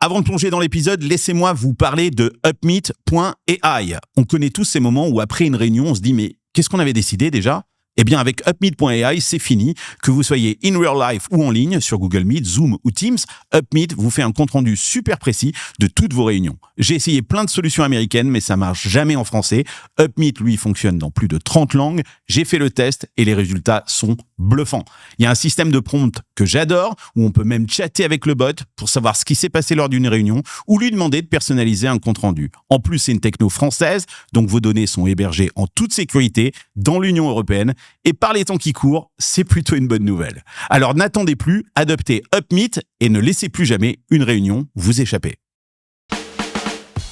Avant de plonger dans l'épisode, laissez-moi vous parler de Upmeet.ai. On connaît tous ces moments où après une réunion, on se dit « mais qu'est-ce qu'on avait décidé déjà ?» Eh bien, avec Upmeet.ai, c'est fini. Que vous soyez in real life ou en ligne, sur Google Meet, Zoom ou Teams, Upmeet vous fait un compte-rendu super précis de toutes vos réunions. J'ai essayé plein de solutions américaines, mais ça marche jamais en français. Upmeet, lui, fonctionne dans plus de 30 langues. J'ai fait le test et les résultats sont bluffants. Il y a un système de prompt que j'adore, où on peut même chatter avec le bot pour savoir ce qui s'est passé lors d'une réunion ou lui demander de personnaliser un compte-rendu. En plus, c'est une techno française, donc vos données sont hébergées en toute sécurité dans l'Union européenne. Et par les temps qui courent, c'est plutôt une bonne nouvelle. Alors n'attendez plus, adoptez Upmeet et ne laissez plus jamais une réunion vous échapper.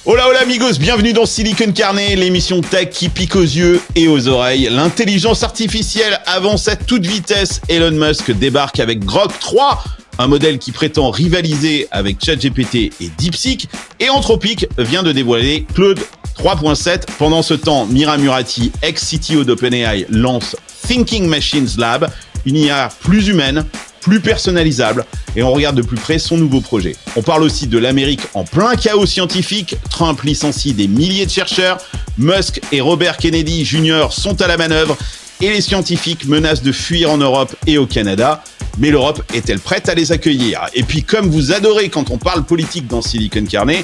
Hola hola amigos, bienvenue dans Silicon Carnet, l'émission tech qui pique aux yeux et aux oreilles. L'intelligence artificielle avance à toute vitesse. Elon Musk débarque avec Grok 3, un modèle qui prétend rivaliser avec ChatGPT et DeepSeek. Et Anthropic vient de dévoiler Claude 3.7. Pendant ce temps, Mira Murati, ex-CTO d'OpenAI, lance Thinking Machines Lab, une IA plus humaine, plus personnalisable, et on regarde de plus près son nouveau projet. On parle aussi de l'Amérique en plein chaos scientifique. Trump licencie des milliers de chercheurs, Musk et Robert Kennedy Jr. sont à la manœuvre, et les scientifiques menacent de fuir en Europe et au Canada. Mais l'Europe est-elle prête à les accueillir ? Et puis, comme vous adorez quand on parle politique dans Silicon Carnet,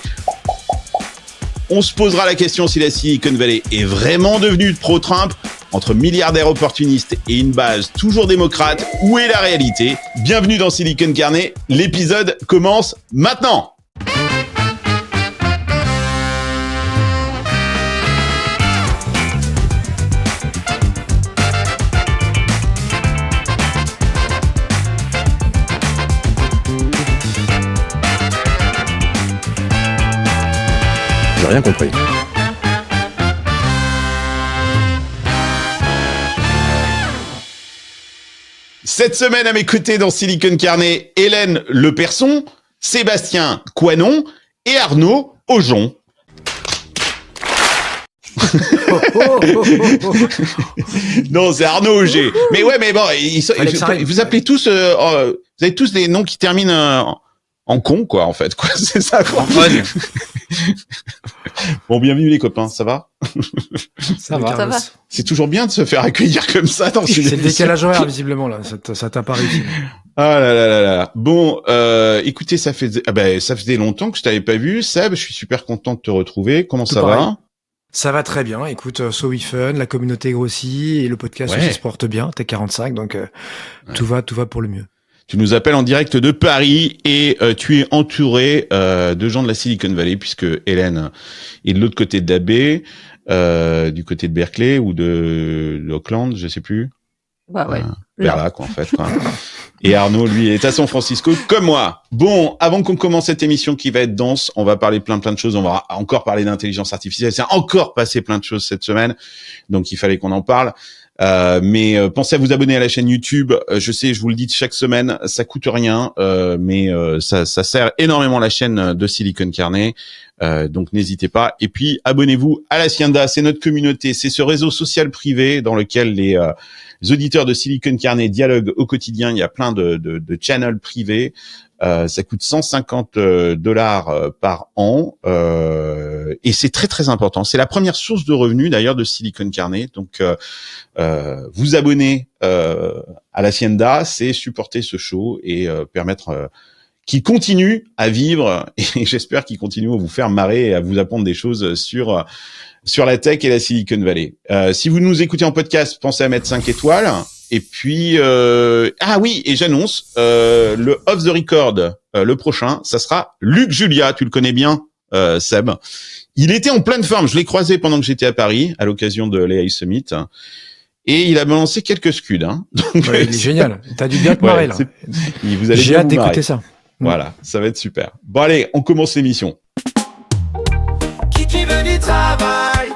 on se posera la question si la Silicon Valley est vraiment devenue pro-Trump. Entre milliardaires opportunistes et une base toujours démocrate, où est la réalité ? Bienvenue dans Silicon Carnet, l'épisode commence maintenant. J'ai rien compris. Cette semaine, à mes côtés dans Silicon Carnet, Hélène Leperson, Sébastien Coinon et Arnaud Aujon. Non, c'est Arnaud Auger. Mais ouais, mais bon, vous appelez tous, vous avez tous des noms qui terminent en con, quoi, en fait, quoi. C'est ça, quoi. Bon, bienvenue les copains, ça va ? Ça va. C'est toujours bien de se faire accueillir comme ça dans une émission. C'est le décalage horaire, visiblement, là. Ça t'a pas réussi. Ah là là là là. Bon, écoutez, ça faisait longtemps que je t'avais pas vu. Seb, je suis super content de te retrouver. Comment ça va ? Ça va très bien. Écoute, So We Fun, la communauté grossit et le podcast aussi se porte bien. T'es 45, donc tout va pour le mieux. Tu nous appelles en direct de Paris et tu es entouré de gens de la Silicon Valley puisque Hélène est de l'autre côté de la baie, du côté de Berkeley ou de Auckland, je sais plus. Bah ouais. Vers là, quoi, en fait, quoi. Et Arnaud, lui, est à San Francisco, comme moi. Bon, avant qu'on commence cette émission qui va être dense, on va parler plein de choses. On va encore parler d'intelligence artificielle. C'est encore passé plein de choses cette semaine. Donc, il fallait qu'on en parle. Mais pensez à vous abonner à la chaîne YouTube. Je sais, je vous le dis chaque semaine, ça coûte rien, mais ça sert énormément la chaîne de Silicon Carnet. Donc n'hésitez pas. Et puis abonnez-vous à l'Hacienda, c'est notre communauté, c'est ce réseau social privé dans lequel les auditeurs de Silicon Carnet dialoguent au quotidien. Il y a plein de channels privés. Ça coûte $150 par an et c'est très très important. C'est la première source de revenus d'ailleurs de Silicon Carnet. Donc vous abonner à l'Hacienda, c'est supporter ce show et permettre qu'il continue à vivre et j'espère qu'il continue à vous faire marrer et à vous apprendre des choses sur la tech et la Silicon Valley. Si vous nous écoutez en podcast, pensez à mettre 5 étoiles. Et puis, ah oui, et j'annonce, le Off the Record, le prochain, ça sera Luc Julia, tu le connais bien, Seb. Il était en pleine forme, je l'ai croisé pendant que j'étais à Paris, à l'occasion de l'AI Summit, et il a balancé quelques scuds. Hein. Donc, ouais, il est génial, t'as dû bien te marrer, là. Vous allez J'ai hâte d'écouter ça. Voilà, ça va être super. Bon allez, on commence l'émission. Qui veut du travail,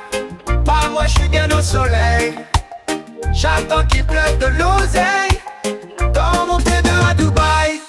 pas moi je suis bien au soleil. J'attends qu'il pleuve de l'oseille dans mon T2 à Dubaï.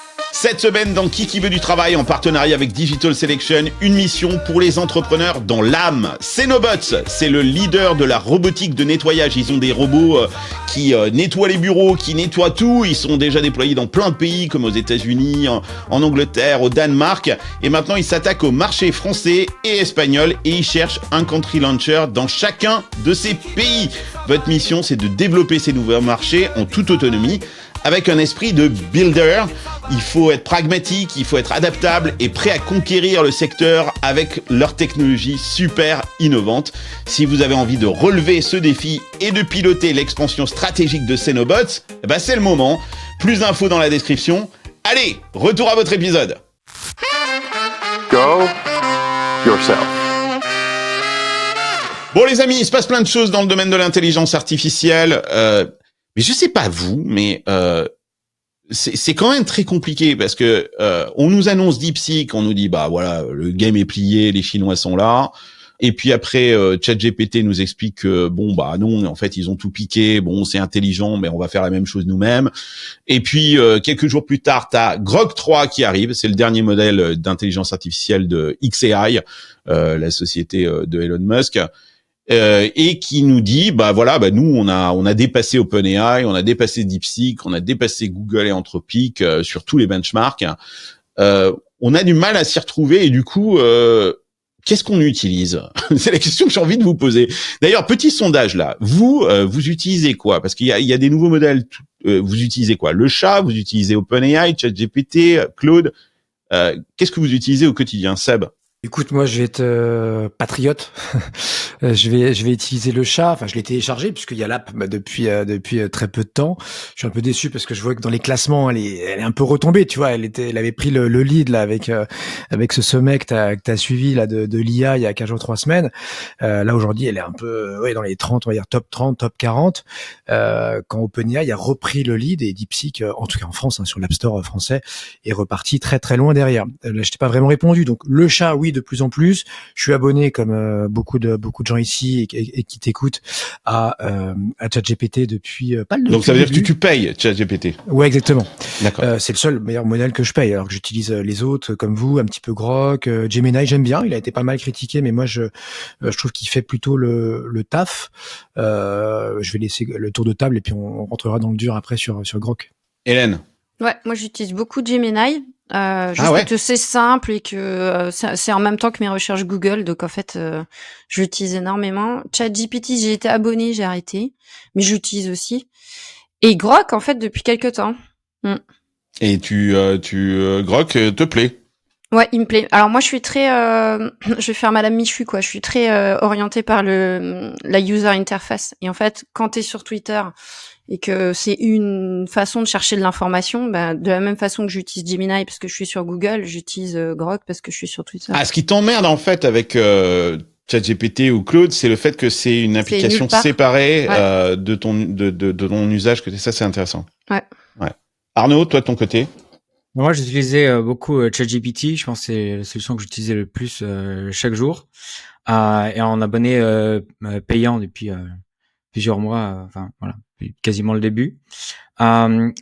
Cette semaine, dans Qui veut du travail, en partenariat avec Digital Selection, une mission pour les entrepreneurs dans l'âme. Cenobots, c'est le leader de la robotique de nettoyage. Ils ont des robots qui nettoient les bureaux, qui nettoient tout. Ils sont déjà déployés dans plein de pays, comme aux États-Unis, en Angleterre, au Danemark. Et maintenant, ils s'attaquent au marché français et espagnol et ils cherchent un country launcher dans chacun de ces pays. Votre mission, c'est de développer ces nouveaux marchés en toute autonomie. Avec un esprit de builder, il faut être pragmatique, il faut être adaptable et prêt à conquérir le secteur avec leur technologie super innovante. Si vous avez envie de relever ce défi et de piloter l'expansion stratégique de Cenobots, c'est le moment. Plus d'infos dans la description. Allez, retour à votre épisode. Go yourself. Bon les amis, il se passe plein de choses dans le domaine de l'intelligence artificielle. Mais je sais pas vous, mais c'est quand même très compliqué parce que on nous annonce DeepSeek, on nous dit bah voilà, le game est plié, les Chinois sont là. Et puis après ChatGPT nous explique que bon bah non, en fait ils ont tout piqué, bon c'est intelligent mais on va faire la même chose nous-mêmes. Et puis quelques jours plus tard, t'as Grok 3 qui arrive, c'est le dernier modèle d'intelligence artificielle de xAI, la société de Elon Musk. Et qui nous dit bah voilà nous on a dépassé OpenAI, on a dépassé DeepSeek, on a dépassé Google et Anthropic sur tous les benchmarks. On a du mal à s'y retrouver et du coup qu'est-ce qu'on utilise? C'est la question que j'ai envie de vous poser. D'ailleurs, petit sondage là. Vous utilisez quoi? Parce qu'il y a des nouveaux modèles. Vous utilisez quoi? Le chat? Vous utilisez OpenAI, ChatGPT, Claude? Qu'est-ce que vous utilisez au quotidien, Seb? Écoute, moi, je vais être patriote. Je vais utiliser le chat. Enfin, je l'ai téléchargé puisqu'il y a l'app depuis très peu de temps. Je suis un peu déçu parce que je vois que dans les classements, elle est un peu retombée. Tu vois, elle avait pris le lead là avec ce sommet que t'as suivi là de l'IA il y a 15 jours, 3 semaines. Là aujourd'hui, elle est un peu dans les 30, on va dire top 30, top 40. Quand OpenAI a repris le lead et DeepSeek, en tout cas en France, sur l'App Store français, est reparti très très loin derrière. Là, je t'ai pas vraiment répondu. Donc le chat, oui, de plus en plus. Je suis abonné comme beaucoup de gens ici et qui t'écoutent à ChatGPT depuis pas le. Donc ça veut dire que tu payes ChatGPT. Ouais, exactement. D'accord. C'est le seul meilleur modèle que je paye. Alors que j'utilise les autres comme vous, un petit peu Grok, Gemini, j'aime bien. Il a été pas mal critiqué, mais moi je trouve qu'il fait plutôt le taf. Je vais laisser le tour de table et puis on rentrera dans le dur après sur Grok. Hélène. Ouais, moi j'utilise beaucoup Gemini. Juste que c'est simple et que c'est en même temps que mes recherches Google, donc en fait je l'utilise énormément. ChatGPT, j'ai été abonnée, j'ai arrêté, mais j'utilise aussi. Et Grok en fait depuis quelques temps. Et tu Grok te plaît? Ouais, il me plaît. Alors moi je suis très je vais faire Madame Michu quoi, je suis très orientée par la user interface. Et en fait, quand t'es sur Twitter et que c'est une façon de chercher de l'information, de la même façon que j'utilise Gemini parce que je suis sur Google, j'utilise Grok parce que je suis sur Twitter. Ah, ce qui t'emmerde en fait avec ChatGPT ou Claude, c'est le fait que c'est une application séparée de ton usage. Que ça, c'est intéressant. Ouais. Arnaud, toi de ton côté? Moi, j'utilisais beaucoup ChatGPT. Je pense que c'est la solution que j'utilisais le plus chaque jour. Et en abonné payant depuis plusieurs mois. Enfin voilà, quasiment le début.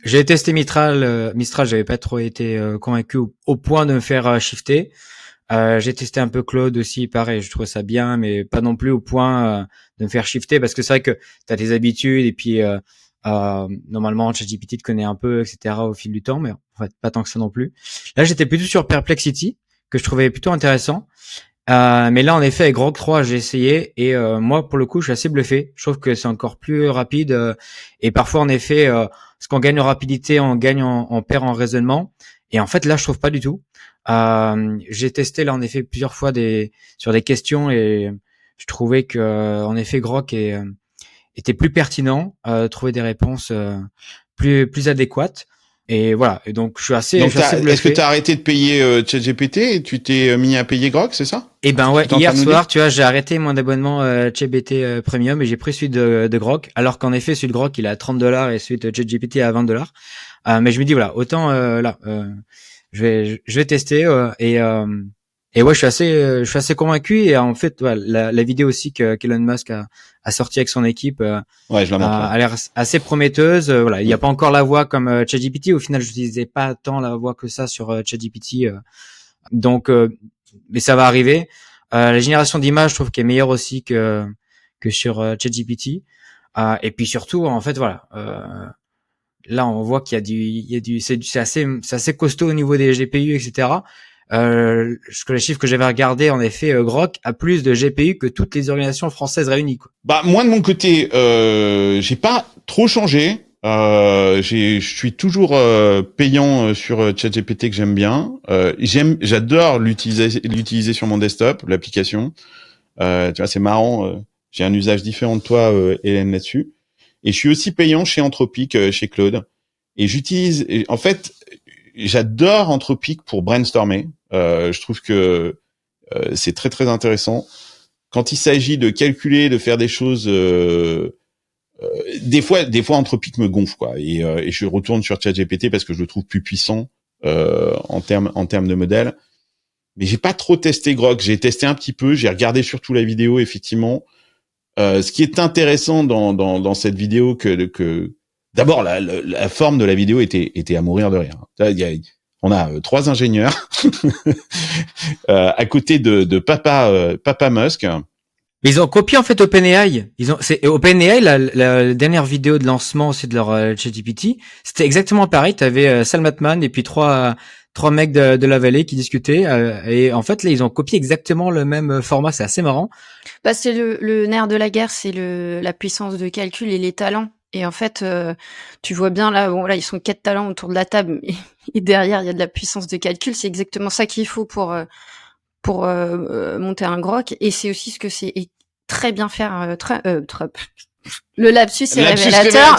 J'ai testé Mistral. Mistral, j'avais pas trop été convaincu au point de me faire shifter. J'ai testé un peu Claude aussi, pareil, je trouvais ça bien, mais pas non plus au point de me faire shifter, parce que c'est vrai que t'as tes habitudes et puis normalement ChatGPT te connaît un peu, etc. au fil du temps, mais en fait pas tant que ça non plus. Là, j'étais plutôt sur Perplexity, que je trouvais plutôt intéressant. Mais là, en effet, avec Grok 3, j'ai essayé et moi, pour le coup, je suis assez bluffé. Je trouve que c'est encore plus rapide et parfois, en effet, parce qu'on gagne en rapidité, on gagne on perd en raisonnement. Et en fait, là, je trouve pas du tout. J'ai testé là, en effet, plusieurs fois sur des questions et je trouvais que, en effet, Grok était plus pertinent, trouver des réponses plus adéquates. Et voilà. Et donc, je suis assez bluffé. Est-ce que tu as arrêté de payer ChatGPT et tu t'es mis à payer Grok, c'est ça? Eh ben ouais, hier soir, tu vois, j'ai arrêté mon abonnement ChatGPT Premium et j'ai pris celui de Grok, alors qu'en effet, celui de Grok, il est à $30 et celui de ChatGPT à $20. Mais je me dis, voilà, autant là, je vais tester et Et ouais, je suis assez convaincu. Et en fait, ouais, la vidéo aussi qu'Elon Musk a sorti avec son équipe, Ouais, je la montre. a l'air assez prometteuse. Voilà, il n'y a pas encore la voix comme ChatGPT. Au final, je n'utilisais pas tant la voix que ça sur ChatGPT. Donc, mais ça va arriver. La génération d'images, je trouve qu'elle est meilleure aussi que sur ChatGPT. Et puis surtout, en fait, voilà. Là, on voit qu'il y a du, c'est assez costaud au niveau des GPU, etc. Les chiffres que j'avais regardé, en effet, Grok a plus de GPU que toutes les organisations françaises réunies, quoi. Bah moi de mon côté, j'ai pas trop changé. Je suis toujours payant sur ChatGPT que j'aime bien. J'adore l'utiliser sur mon desktop, l'application. Tu vois, c'est marrant. J'ai un usage différent de toi, Hélène, là-dessus. Et je suis aussi payant chez Anthropic, chez Claude. Et en fait, j'adore Anthropic pour brainstormer. Je trouve que c'est très très intéressant. Quand il s'agit de calculer, de faire des choses, des fois Anthropic me gonfle, quoi. Et je retourne sur ChatGPT parce que je le trouve plus puissant en termes de modèle. Mais j'ai pas trop testé Grok. J'ai testé un petit peu. J'ai regardé surtout la vidéo, effectivement. Ce qui est intéressant dans cette vidéo, que d'abord la forme de la vidéo était à mourir de rire. On a 3 ingénieurs à côté de papa Musk. Mais ils ont copié en fait OpenAI. C'est OpenAI, la dernière vidéo de lancement aussi de leur ChatGPT, c'était exactement pareil. T'avais Sam Altman et puis trois mecs de la vallée qui discutaient. Et en fait là, ils ont copié exactement le même format. C'est assez marrant. Bah, c'est le nerf de la guerre, c'est la puissance de calcul et les talents. Et en fait, tu vois bien là, bon là, ils sont 4 talents autour de la table, et derrière il y a de la puissance de calcul. C'est exactement ça qu'il faut pour monter un Grok. Et c'est aussi ce que c'est très bien faire. Le lapsus est révélateur.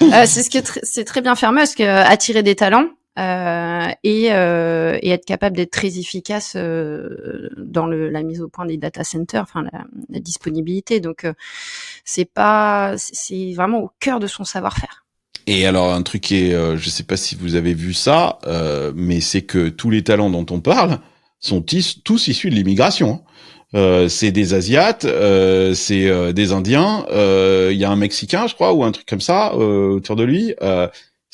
Musk, c'est très bien faire Musk, attirer des talents. Et être capable d'être très efficace dans la mise au point des data centers, enfin la disponibilité. Donc c'est vraiment au cœur de son savoir-faire. Et alors un truc qui est, je sais pas si vous avez vu ça, mais c'est que tous les talents dont on parle sont tous issus de l'immigration. C'est des Asiates, c'est des Indiens, il y a un Mexicain, je crois, ou un truc comme ça autour de lui.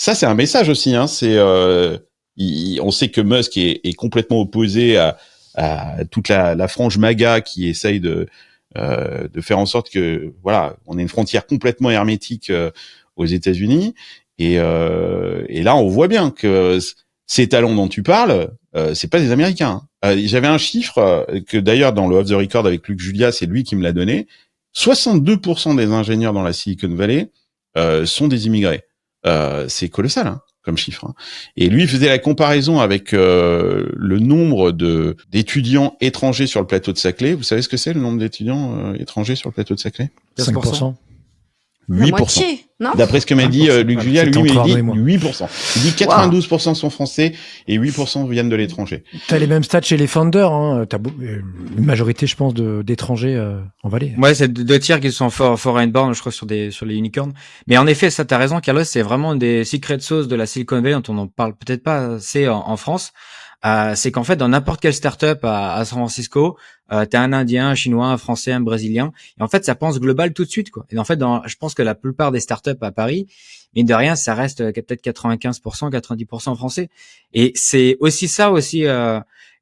Ça, c'est un message aussi. Hein. On sait que Musk est complètement opposé à toute la frange MAGA qui essaye de faire en sorte que voilà, on ait une frontière complètement hermétique aux États-Unis. Et là, on voit bien que ces talents dont tu parles, c'est pas des Américains. J'avais un chiffre que d'ailleurs dans le Off the Record avec Luc Julia, c'est lui qui me l'a donné. 62% des ingénieurs dans la Silicon Valley sont des immigrés. C'est colossal, hein, comme chiffre. Hein. Et lui faisait la comparaison avec le nombre d'étudiants étrangers sur le plateau de Saclay. Vous savez ce que c'est le nombre d'étudiants étrangers sur le plateau de Saclay ? 5%. 8%. La moitié, non ? D'après ce que m'a dit Luc Julia, lui, il dit 8%. Il dit 92% sont français et 8% viennent de l'étranger. T'as les mêmes stats chez les founders, hein. T'as une majorité, je pense, d'étrangers en Vallée. Ouais, c'est 2 tiers qui sont foreign born, je crois, sur les unicorns. Mais en effet, ça, t'as raison, Carlos, c'est vraiment des secret sauce de la Silicon Valley dont on en parle peut-être pas assez en France. C'est qu'en fait, dans n'importe quelle startup à San Francisco, t'as un Indien, un Chinois, un Français, un Brésilien. Et en fait, ça pense global tout de suite, quoi. Et en fait, je pense que la plupart des startups à Paris, mine de rien, ça reste peut-être 95%, 90% français. Et c'est aussi ça,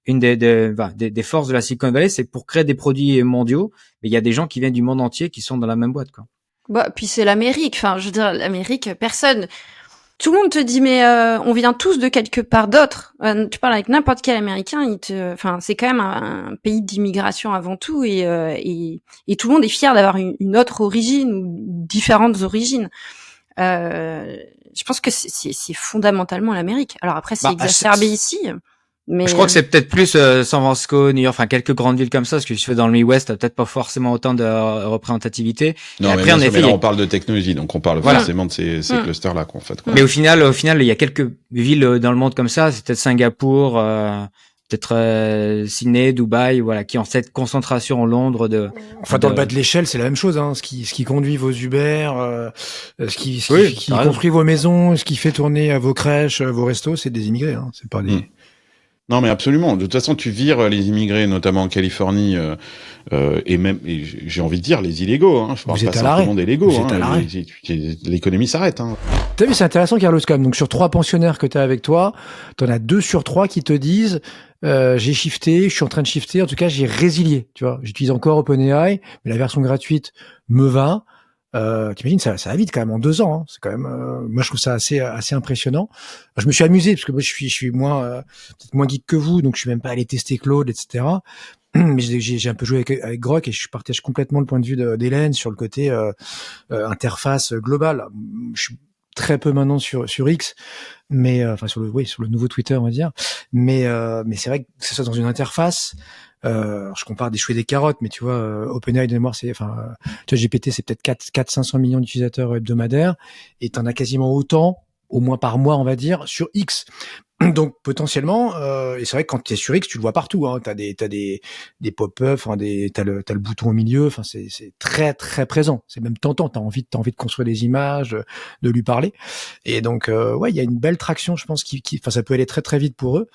une des forces de la Silicon Valley, c'est pour créer des produits mondiaux. Mais il y a des gens qui viennent du monde entier qui sont dans la même boîte, quoi. Bah, puis c'est l'Amérique. Enfin, je veux dire, l'Amérique, tout le monde te dit, mais on vient tous de quelque part d'autre. Tu parles avec n'importe quel Américain, c'est quand même un pays d'immigration avant tout, et tout le monde est fier d'avoir une autre origine ou différentes origines. Je pense que c'est fondamentalement l'Amérique. Alors après, c'est exacerbé ici. Mais je crois que c'est peut-être plus San Francisco, New York, enfin quelques grandes villes comme ça, parce que si tu fais dans le Midwest, t'as peut-être pas forcément autant de représentativité. Non, mais après, en effet, là, on parle de technologie, donc on parle forcément de ces clusters-là, quoi, en fait. Quoi. Mais au final, il y a quelques villes dans le monde comme ça. C'est peut-être Singapour, peut-être Sydney, Dubaï, voilà, qui ont cette concentration en Londres Enfin, dans le bas de l'échelle, c'est la même chose, hein. Ce qui conduit vos Uber, ce qui construit vos maisons, ce qui fait tourner vos crèches, vos restos, c'est des immigrés, hein. C'est pas des Non, mais absolument. De toute façon, tu vires les immigrés, notamment en Californie, et j'ai envie de dire les illégaux. Hein. Je parle pas simplement des légaux. Vous êtes à l'arrêt. L'économie s'arrête. Hein. T'as vu, c'est intéressant, Carlos, quand même. Donc, sur 3 pensionnaires que t'as avec toi, t'en as 2 sur 3 qui te disent, j'ai shifté, je suis en train de shifter. En tout cas, j'ai résilié. Tu vois, j'utilise encore OpenAI, mais la version gratuite me va. T'imagines, ça va vite quand même en 2 ans. Hein. C'est quand même, moi je trouve ça assez impressionnant. Je me suis amusé parce que moi je suis peut-être moins geek que vous, donc je suis même pas allé tester Claude, etc. Mais j'ai un peu joué avec Grok et je partage complètement le point de vue d'Hélène sur le côté interface globale. Je suis très peu maintenant sur X, mais enfin sur le nouveau Twitter on va dire. Mais c'est vrai que c'est ça dans une interface. Je compare des choux et des carottes, mais tu vois, OpenAI de mémoire, tu vois, GPT, c'est peut-être 400-500 millions d'utilisateurs hebdomadaires, et t'en as quasiment autant, au moins par mois, on va dire, sur X. Donc potentiellement, et c'est vrai que quand tu es sur X, tu le vois partout. Hein, t'as des pop-up, enfin t'as le bouton au milieu. Enfin c'est très très présent. C'est même tentant. T'as envie de construire des images, de lui parler. Et donc ouais, il y a une belle traction, je pense, enfin ça peut aller très très vite pour eux.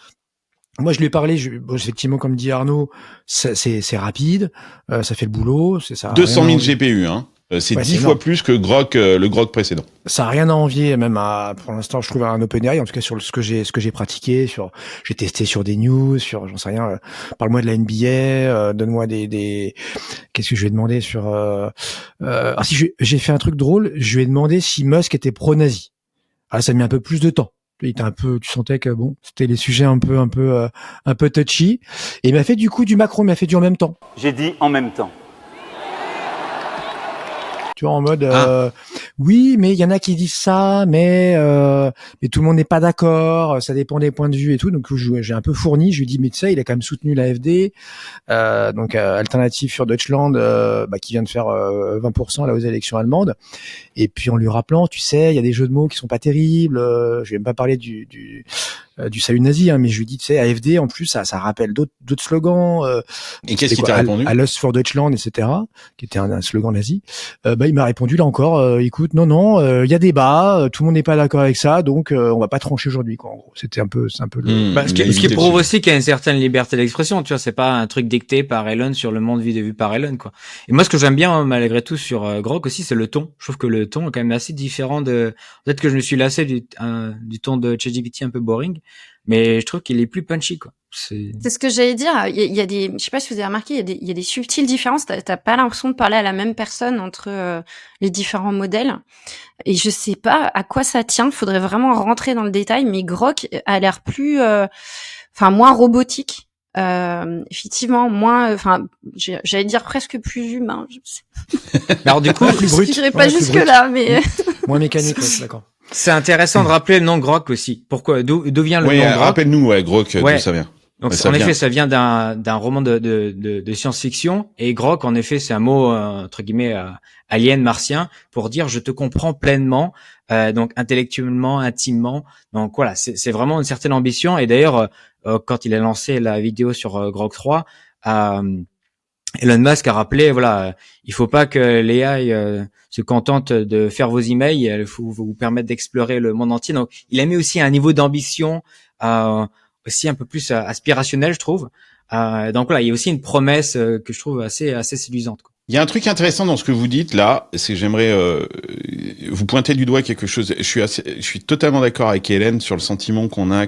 Moi, je lui ai parlé. Effectivement, comme dit Arnaud, c'est rapide, ça fait le boulot. Ça 200 000 GPU, hein. C'est 10 fois plus que Grok, le Grok précédent. Ça a rien à envier, même pour l'instant, je trouve un OpenAI, en tout cas sur ce que j'ai pratiqué, j'ai testé sur des news, j'en sais rien, parle-moi de la NBA, donne-moi qu'est-ce que je lui ai demandé si j'ai fait un truc drôle, je lui ai demandé si Musk était pro-nazi. Ah, ça a mis un peu plus de temps. Il était tu sentais que bon, c'était les sujets un peu touchy. Et il m'a fait du coup du Macron, il m'a fait du en même temps. J'ai dit en même temps. Tu vois, en mode oui, mais il y en a qui disent ça, mais tout le monde n'est pas d'accord, ça dépend des points de vue et tout. Donc j'ai un peu fourni, je lui ai dit mais tu sais, il a quand même soutenu l'AfD, donc Alternative für Deutschland, qui vient de faire 20% là aux élections allemandes. Et puis en lui rappelant, tu sais, il y a des jeux de mots qui sont pas terribles. Je vais même pas parler du salut nazi, hein, mais je lui dis, tu sais, AfD en plus, ça rappelle d'autres slogans. Et qu'est-ce qu'il t'a répondu? Alles für Deutschland, etc., qui était un slogan nazi. Il m'a répondu là encore, écoute, non, il y a débat, tout le monde n'est pas d'accord avec ça, donc on va pas trancher aujourd'hui, quoi. En gros, c'est un peu le. Ce qui prouve aussi qu'il y a une certaine liberté d'expression, tu vois, c'est pas un truc dicté par Elon sur le monde vu par Elon, quoi. Et moi, ce que j'aime bien malgré tout sur Grok aussi, c'est le ton. Je trouve que le ton est quand même assez différent peut-être que je me suis lassé du ton de ChatGPT un peu boring, mais je trouve qu'il est plus punchy, quoi. C'est ce que j'allais dire. Il y a des, je sais pas si vous avez remarqué, il y a des subtiles différences. T'as pas l'impression de parler à la même personne entre les différents modèles. Et je sais pas à quoi ça tient. Faudrait vraiment rentrer dans le détail. Mais Grok a l'air plus, moins robotique. Effectivement, moins, j'allais dire presque plus humain. Je sais. Alors du coup, plus brut. Je dirais pas jusque là, mais moins mécanique, ouais, d'accord. C'est intéressant de rappeler le nom Grok aussi. Pourquoi? D'où vient le nom Grok? Rappelle-nous, Grok, d'où ça vient. Donc, en effet, ça vient d'un roman de science-fiction. Et Grok, en effet, c'est un mot, entre guillemets, alien, martien, pour dire je te comprends pleinement, donc intellectuellement, intimement. Donc voilà, c'est vraiment une certaine ambition. Et d'ailleurs, quand il a lancé la vidéo sur Grok 3, Elon Musk a rappelé, voilà, il faut pas que l'AI se contente de faire vos emails, il faut vous permettre d'explorer le monde entier. Donc, il a mis aussi un niveau d'ambition aussi un peu plus aspirationnel, je trouve. Donc voilà, il y a aussi une promesse que je trouve assez séduisante, quoi. Il y a un truc intéressant dans ce que vous dites là, c'est que j'aimerais vous pointer du doigt quelque chose. Je suis totalement d'accord avec Hélène sur le sentiment qu'on a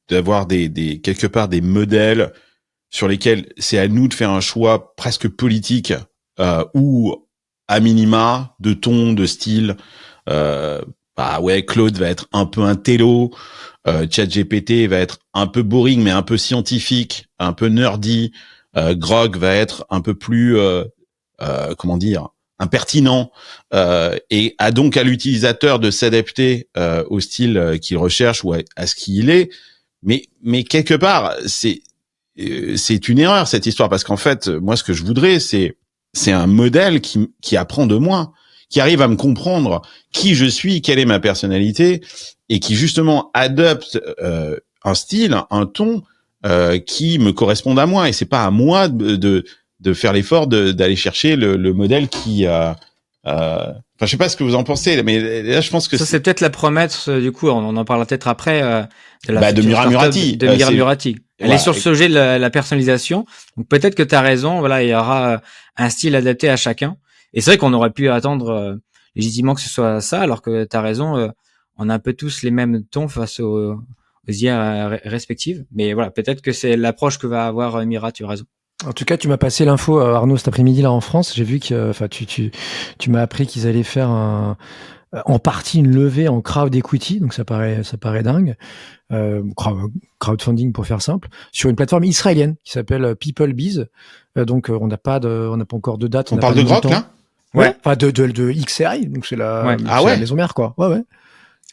d'avoir quelque part des modèles sur lesquels c'est à nous de faire un choix presque politique ou à minima de ton, de style. Claude va être un peu un télo, ChatGPT va être un peu boring mais un peu scientifique, un peu nerdy. Grok va être un peu plus impertinent et a donc à l'utilisateur de s'adapter au style qu'il recherche ou à ce qu'il est. Mais quelque part, c'est une erreur cette histoire parce qu'en fait, moi ce que je voudrais c'est un modèle qui apprend de moi, qui arrive à me comprendre qui je suis, quelle est ma personnalité et qui justement adopte un style, un ton qui me correspondent à moi et c'est pas à moi de faire l'effort d'aller chercher le modèle qui Enfin, je sais pas ce que vous en pensez, mais là, je pense que ça c'est peut-être la promesse. Du coup, on en parlera peut-être après de la de future Mira startup Murati. de Mira Murati. Elle Ouais. est sur le sujet de la personnalisation. Donc peut-être que tu as raison. Voilà, il y aura un style adapté à chacun. Et c'est vrai qu'on aurait pu attendre légitimement que ce soit ça, alors que tu as raison. On a un peu tous les mêmes tons face aux IA respectives. Mais voilà, peut-être que c'est l'approche que va avoir Mira. Tu as raison. En tout cas, tu m'as passé l'info, Arnaud, cet après-midi là en France. J'ai vu que, enfin, tu m'as appris qu'ils allaient faire en partie une levée en crowd equity, donc ça paraît dingue. Crowdfunding pour faire simple, sur une plateforme israélienne qui s'appelle PeopleBiz. Donc on n'a pas encore de date. On parle de Grok là? Ouais. Enfin de XAI, donc c'est la maison mère quoi. Ouais.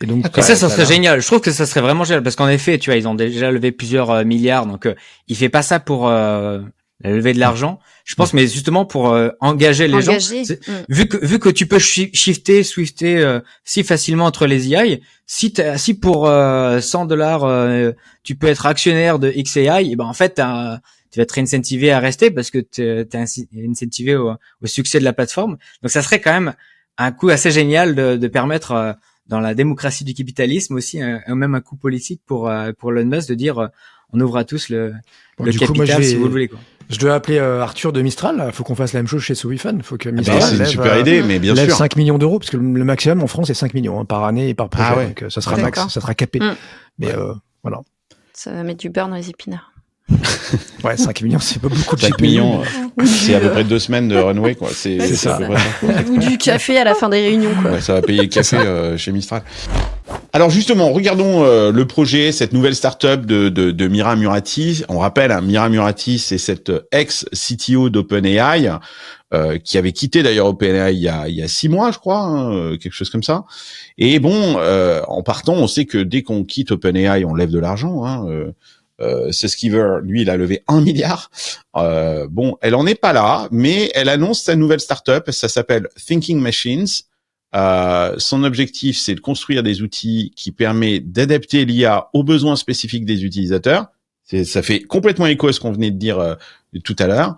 Et donc et ça serait génial. Je trouve que ça serait vraiment génial parce qu'en effet, tu vois, ils ont déjà levé plusieurs milliards, donc il fait pas ça pour la levée de l'argent, je pense, mais justement pour engager les gens. Vu que tu peux swifter si facilement entre les AI, si pour $100 tu peux être actionnaire de XAI, et ben en fait tu vas être incentivé à rester parce que t'es incentivé au succès de la plateforme. Donc ça serait quand même un coup assez génial de permettre dans la démocratie du capitalisme aussi même un coup politique pour Elon Musk de dire on ouvre à tous le capital si vous le voulez quoi. Je dois appeler Arthur de Mistral. Il faut qu'on fasse la même chose chez SoWeFun. Faut que Mistral c'est une super idée, mais bien lève sûr. 5 millions d'euros, parce que le maximum en France, c'est 5 millions par année et par projet. Ah ouais. Donc ça sera max, ça sera capé. Mais voilà. Ça va mettre du beurre dans les épinards. Ouais, 5 millions, c'est pas beaucoup de 5 millions, c'est à peu près 2 semaines de runway, quoi. C'est ça. à peu près ça. Ou du café à la fin des réunions, quoi. Ouais, ça va payer le café chez Mistral. Alors justement, regardons le projet, cette nouvelle startup de Mira Murati. On rappelle, hein, Mira Murati, c'est cette ex-CTO d'OpenAI qui avait quitté d'ailleurs OpenAI il y a 6 mois, je crois, hein, quelque chose comme ça. Et bon, en partant, on sait que dès qu'on quitte OpenAI, on lève de l'argent. Hein, Skiver, lui, il a levé 1 milliard. Bon, elle en est pas là, mais elle annonce sa nouvelle startup. Ça s'appelle Thinking Machines. Son objectif, c'est de construire des outils qui permettent d'adapter l'IA aux besoins spécifiques des utilisateurs. Ça fait complètement écho à ce qu'on venait de dire tout à l'heure.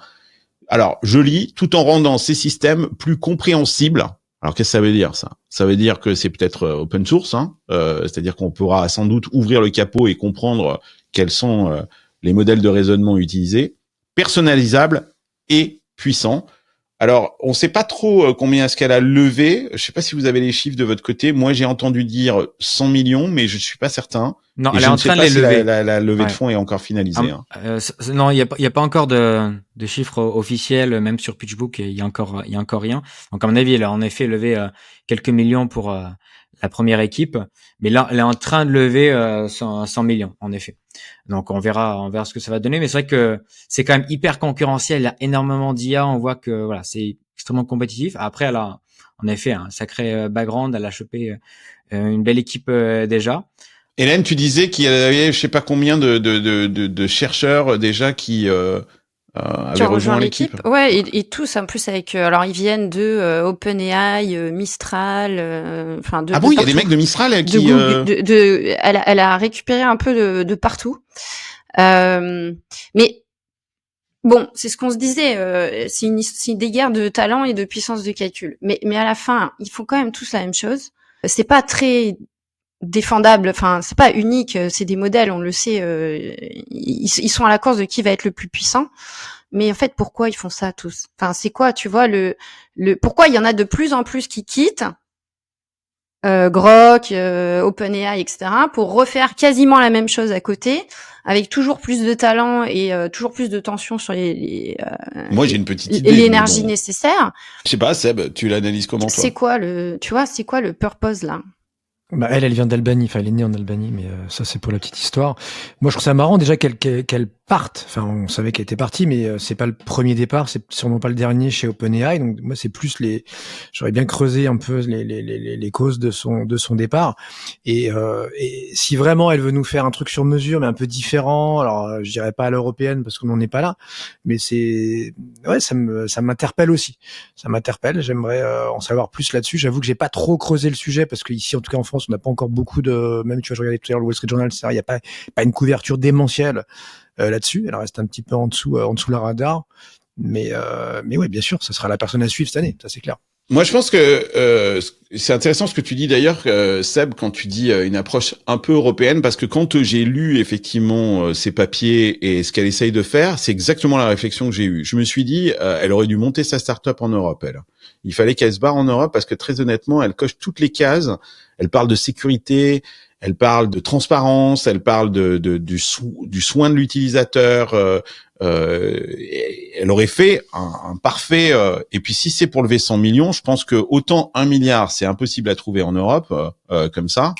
Alors, je lis, tout en rendant ces systèmes plus compréhensibles. Alors, qu'est-ce que ça veut dire, ça? Ça veut dire que c'est peut-être open source, hein, c'est-à-dire qu'on pourra sans doute ouvrir le capot et comprendre quels sont les modèles de raisonnement utilisés, personnalisables et puissants. Alors, on ne sait pas trop combien est-ce qu'elle a levé. Je sais pas si vous avez les chiffres de votre côté. Moi, j'ai entendu dire 100 millions, mais je suis pas certain. Non, et elle est en train de les lever. La levée de fonds est encore finalisée. Non, il y a pas encore de chiffres officiels, même sur PitchBook, il y a encore rien. Donc, à mon avis, elle a en effet levé quelques millions pour la première équipe, mais là, elle est en train de lever 100 millions, en effet. Donc, on verra ce que ça va donner. Mais c'est vrai que c'est quand même hyper concurrentiel. Il y a énormément d'IA. On voit que voilà, c'est extrêmement compétitif. Après, elle a en effet un sacré background. Elle a chopé une belle équipe déjà. Hélène, tu disais qu'il y avait, je sais pas combien de chercheurs déjà qui avaient rejoint l'équipe. Ouais, et tous en plus avec. Alors ils viennent de OpenAI, Mistral, enfin de. Ah bon, il y a des mecs de Mistral qui. Elle a récupéré un peu de partout. Mais bon, c'est ce qu'on se disait. C'est des guerres de talent et de puissance de calcul. Mais à la fin, ils font quand même tous la même chose. C'est pas très défendable, enfin c'est pas unique, c'est des modèles, on le sait, ils sont à la course de qui va être le plus puissant, mais en fait pourquoi ils font ça tous? Enfin c'est quoi, tu vois, le pourquoi il y en a de plus en plus qui quittent Grok, OpenAI, etc. pour refaire quasiment la même chose à côté, avec toujours plus de talent et toujours plus de tension sur Moi j'ai une petite idée. L'énergie nécessaire. Je sais pas, Seb, tu l'analyses comment toi? C'est quoi c'est quoi le purpose là? Bah elle vient d'Albanie, enfin elle est née en Albanie, mais ça c'est pour la petite histoire. Moi je trouve ça marrant déjà qu'elle parte. Enfin on savait qu'elle était partie, mais c'est pas le premier départ, c'est sûrement pas le dernier chez OpenAI. Donc moi c'est plus j'aurais bien creusé un peu les causes de son départ. Et si vraiment elle veut nous faire un truc sur mesure, mais un peu différent, alors je dirais pas à l'européenne parce qu'on n'en est pas là, mais ça m'interpelle aussi. Ça m'interpelle. J'aimerais en savoir plus là-dessus. J'avoue que j'ai pas trop creusé le sujet parce que ici en tout cas en France on n'a pas encore beaucoup de, même tu vois je regardais tout à l'heure le Wall Street Journal, il y a pas une couverture démentielle là-dessus. Elle reste un petit peu en dessous la radar, mais ouais bien sûr ça sera la personne à suivre cette année, ça c'est clair. Moi, je pense que c'est intéressant ce que tu dis d'ailleurs, Seb, quand tu dis une approche un peu européenne, parce que quand j'ai lu effectivement ces papiers et ce qu'elle essaye de faire, c'est exactement la réflexion que j'ai eue. Je me suis dit, elle aurait dû monter sa start-up en Europe, elle. Il fallait qu'elle se barre en Europe parce que très honnêtement, elle coche toutes les cases. Elle parle de sécurité, elle parle de transparence, elle parle du soin de l'utilisateur. Elle aurait fait un parfait. Et puis si c'est pour lever 100 millions, je pense que autant 1 milliard, c'est impossible à trouver en Europe comme ça.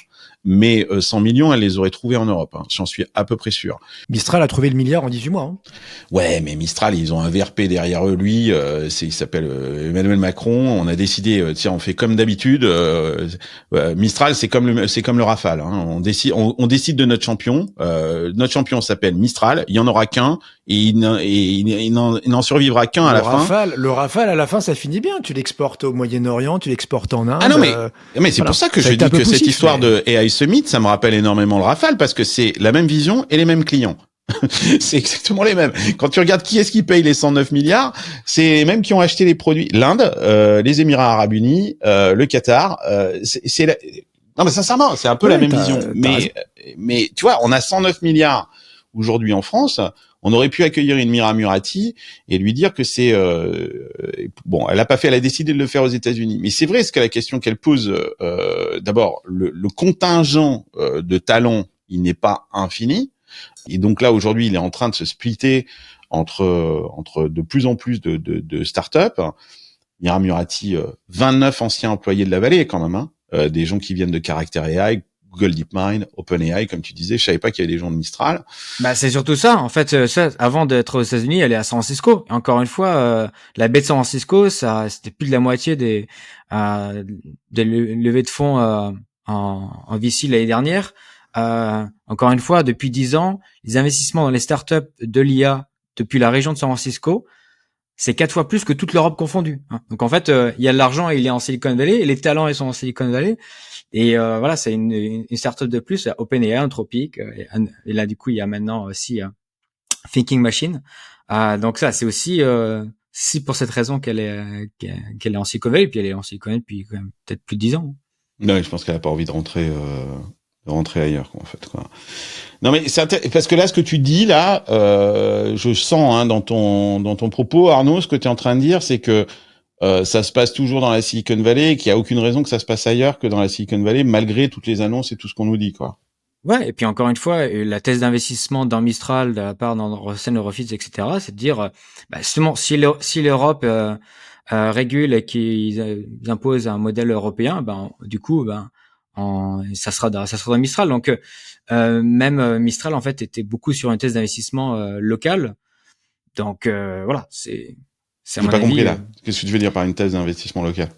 Mais 100 millions, elle les aurait trouvés en Europe. Hein, j'en suis à peu près sûr. Mistral a trouvé le milliard en 18 mois. Hein. Ouais, mais Mistral, ils ont un VRP derrière eux. Lui, il s'appelle Emmanuel Macron. On a décidé, tiens, on fait comme d'habitude. Mistral, c'est comme le Rafale. Hein. On décide de notre champion. Notre champion s'appelle Mistral. Il y en aura qu'un et il n'en survivra qu'un à la fin. Le Rafale, à la fin, ça finit bien. Tu l'exportes au Moyen-Orient, tu l'exportes en Inde. Ah non, mais c'est pour ça que je dis que cette histoire de AI Summit, ça me rappelle énormément le Rafale parce que c'est la même vision et les mêmes clients. C'est exactement les mêmes. Quand tu regardes qui est-ce qui paye les 109 milliards, c'est les mêmes qui ont acheté les produits. L'Inde, les Émirats Arabes Unis, le Qatar. Non, mais sincèrement, c'est un peu la même vision. Mais tu vois, on a 109 milliards aujourd'hui en France. On aurait pu accueillir une Mira Murati et lui dire que c'est bon. Elle a pas fait. Elle a décidé de le faire aux États-Unis. Mais c'est vrai, ce que la question qu'elle pose. D'abord, le contingent de talents, il n'est pas infini. Et donc là, aujourd'hui, il est en train de se splitter entre de plus en plus de startups. Mira Murati, 29 anciens employés de la vallée quand même, hein, des gens qui viennent de Character AI, Google DeepMind, OpenAI, comme tu disais. Je savais pas qu'il y avait des gens de Mistral. Bah, c'est surtout ça. En fait, ça, avant d'être aux États-Unis, elle est à San Francisco. Et encore une fois, la baie de San Francisco, ça, c'était plus de la moitié des levées de fonds en VC l'année dernière. Encore une fois, depuis 10 ans, les investissements dans les startups de l'IA depuis la région de San Francisco, c'est 4 fois plus que toute l'Europe confondue. Hein. Donc en fait, il y a de l'argent, il est en Silicon Valley, et les talents ils sont en Silicon Valley. Et voilà, c'est une startup de plus, OpenAI, Anthropic, et là du coup il y a maintenant aussi Thinking Machine. Donc ça, c'est aussi si pour cette raison qu'elle est en Silicon Valley, puis elle est en Silicon Valley depuis quand même peut-être plus de 10 ans. Non, je pense qu'elle a pas envie de rentrer ailleurs, quoi, en fait, quoi. Non, mais c'est parce que là, ce que tu dis là, je sens hein, dans ton propos, Arnaud, ce que tu es en train de dire, c'est que ça se passe toujours dans la Silicon Valley et qu'il y a aucune raison que ça se passe ailleurs que dans la Silicon Valley, malgré toutes les annonces et tout ce qu'on nous dit, quoi. Ouais, et puis encore une fois, la thèse d'investissement dans Mistral de la part d'Andreessen Horowitz, etc., c'est de dire, bah, justement, si l'Europe régule et qu'ils imposent un modèle européen, ben du coup, ça sera dans Mistral. Donc même Mistral en fait était beaucoup sur une thèse d'investissement local. Donc voilà, c'est J'ai pas compris là. Qu'est-ce que tu veux dire par une thèse d'investissement local?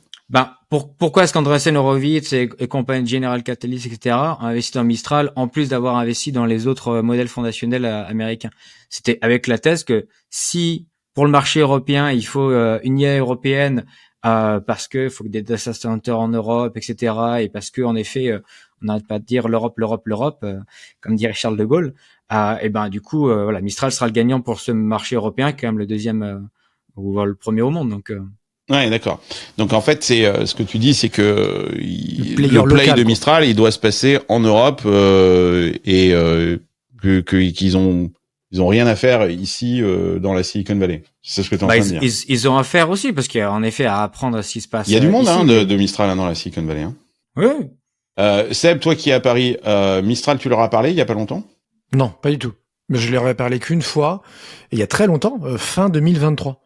Pourquoi est-ce qu'Andreessen Horowitz et compagnie General Catalyst, etc., ont investi dans Mistral en plus d'avoir investi dans les autres modèles fondationnels américains? C'était avec la thèse que si pour le marché européen il faut une IA européenne parce que faut que des data centers en Europe, etc., et parce que en effet on n'arrête pas de dire l'Europe, comme dirait Charles de Gaulle, et ben du coup voilà, Mistral sera le gagnant pour ce marché européen, quand même le deuxième ou le premier au monde. Donc ouais, d'accord. Donc en fait, c'est ce que tu dis, c'est que le play local, de Mistral, il doit se passer en Europe et qu'ils ont rien à faire ici dans la Silicon Valley. C'est ce que tu es en train de dire. Ils ont à faire aussi parce qu'il y a en effet à apprendre à ce qui se passe. Il y a du monde ici, de Mistral dans la Silicon Valley. Hein. Oui. Seb, toi qui es à Paris, Mistral, tu leur as parlé il y a pas longtemps? Non, pas du tout. Je leur ai parlé qu'une fois, il y a très longtemps, fin 2023.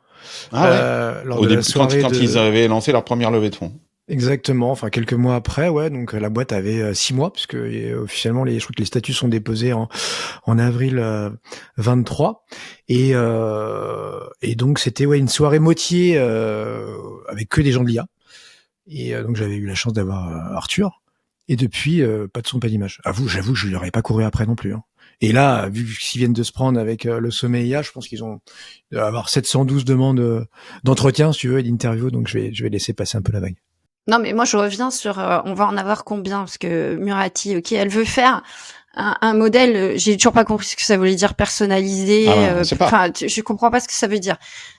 Ah ouais. Au début, quand ils avaient lancé leur première levée de fonds. Exactement, enfin quelques mois après, ouais. Donc la boîte avait 6 mois puisque officiellement je crois que les statuts sont déposés en avril 23 et donc c'était une soirée moitié avec que des gens de l'IA et donc j'avais eu la chance d'avoir Arthur et depuis pas de son pas d'image. J'avoue que je lui aurais pas couru après non plus. Hein. Et là, vu qu'ils viennent de se prendre avec le sommet IA, je pense qu'ils ont avoir 712 demandes d'entretien, si tu veux, et d'interview. Donc je vais laisser passer un peu la vague. Non, mais moi je reviens sur on va en avoir combien, parce que Murati, ok, elle veut faire un modèle, j'ai toujours pas compris ce que ça voulait dire personnalisé. C'est pas. Enfin, je comprends pas ce que ça veut dire.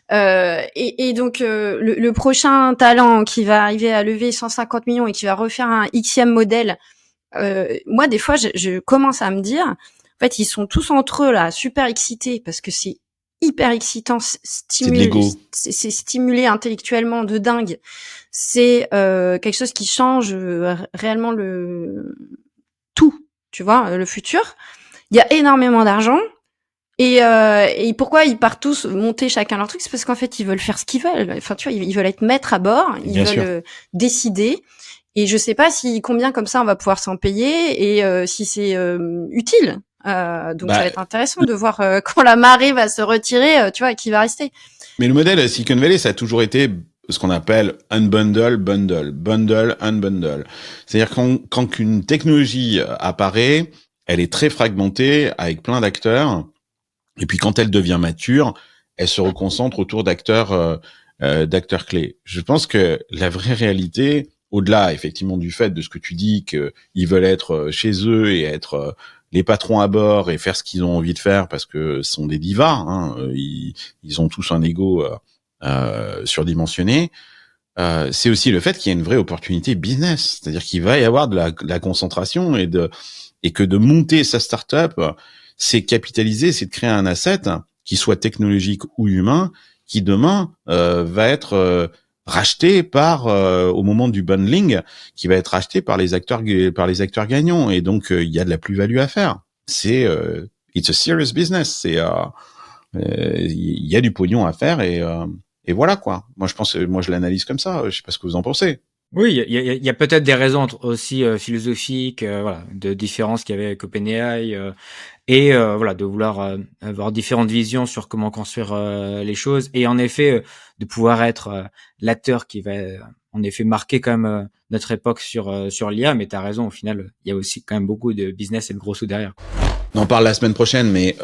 Et donc le prochain talent qui va arriver à lever 150 millions et qui va refaire un Xème modèle, moi des fois je commence à me dire, en fait ils sont tous entre eux là, super excités parce que c'est hyper excitant, C'est de l'ego. c'est stimulé intellectuellement de dingue. C'est quelque chose qui change réellement tout, tu vois, le futur. Il y a énormément d'argent. Et pourquoi ils partent tous monter chacun leur truc? C'est parce qu'en fait, ils veulent faire ce qu'ils veulent. Enfin, tu vois, ils veulent être maîtres à bord, ils Bien sûr. veulent décider. Et je sais pas si combien comme ça on va pouvoir s'en payer et si c'est utile. Donc ça va être intéressant de voir quand la marée va se retirer, tu vois, et qui va rester. Mais le modèle Silicon Valley, ça a toujours été ce qu'on appelle unbundle, bundle, bundle, unbundle. C'est-à-dire quand une technologie apparaît, elle est très fragmentée avec plein d'acteurs. Et puis quand elle devient mature, elle se reconcentre autour d'acteurs clés. Je pense que la vraie réalité, au-delà effectivement du fait de ce que tu dis, qu'ils veulent être chez eux et être les patrons à bord et faire ce qu'ils ont envie de faire parce que ce sont des divas, hein, ils ont tous un ego surdimensionné. C'est aussi le fait qu'il y a une vraie opportunité business, c'est-à-dire qu'il va y avoir de la concentration et que de monter sa start-up, c'est capitaliser, c'est de créer un asset qui soit technologique ou humain, qui demain va être racheté par au moment du bundling, qui va être racheté par les acteurs gagnants. Et donc il y a de la plus-value à faire. C'est it's a serious business. C'est il y a du pognon à faire et voilà quoi. Moi je l'analyse comme ça. Je sais pas ce que vous en pensez. Oui, il y a peut-être des raisons aussi philosophiques, voilà, de différences qu'il y avait avec OpenAI et voilà, de vouloir avoir différentes visions sur comment construire les choses et en effet de pouvoir être l'acteur qui va en effet marquer quand même notre époque sur l'IA. Mais t'as raison, au final, il y a aussi quand même beaucoup de business et de gros sous derrière. On en parle la semaine prochaine, mais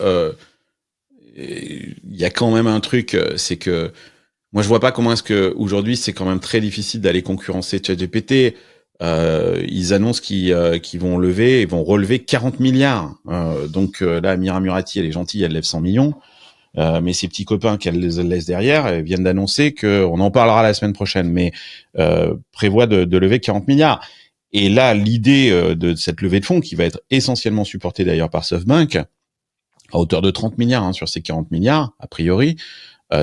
il y a quand même un truc, c'est que moi, je vois pas comment est-ce que aujourd'hui c'est quand même très difficile d'aller concurrencer ChatGPT. Ils annoncent qu'ils vont lever, ils vont relever 40 milliards. Donc là, Mira Murati, elle est gentille, elle lève 100 millions. Mais ses petits copains qu'elle laisse derrière, elles viennent d'annoncer on en parlera la semaine prochaine, mais prévoit de lever 40 milliards. Et là, l'idée de cette levée de fonds, qui va être essentiellement supportée d'ailleurs par SoftBank, à hauteur de 30 milliards hein, sur ces 40 milliards, a priori,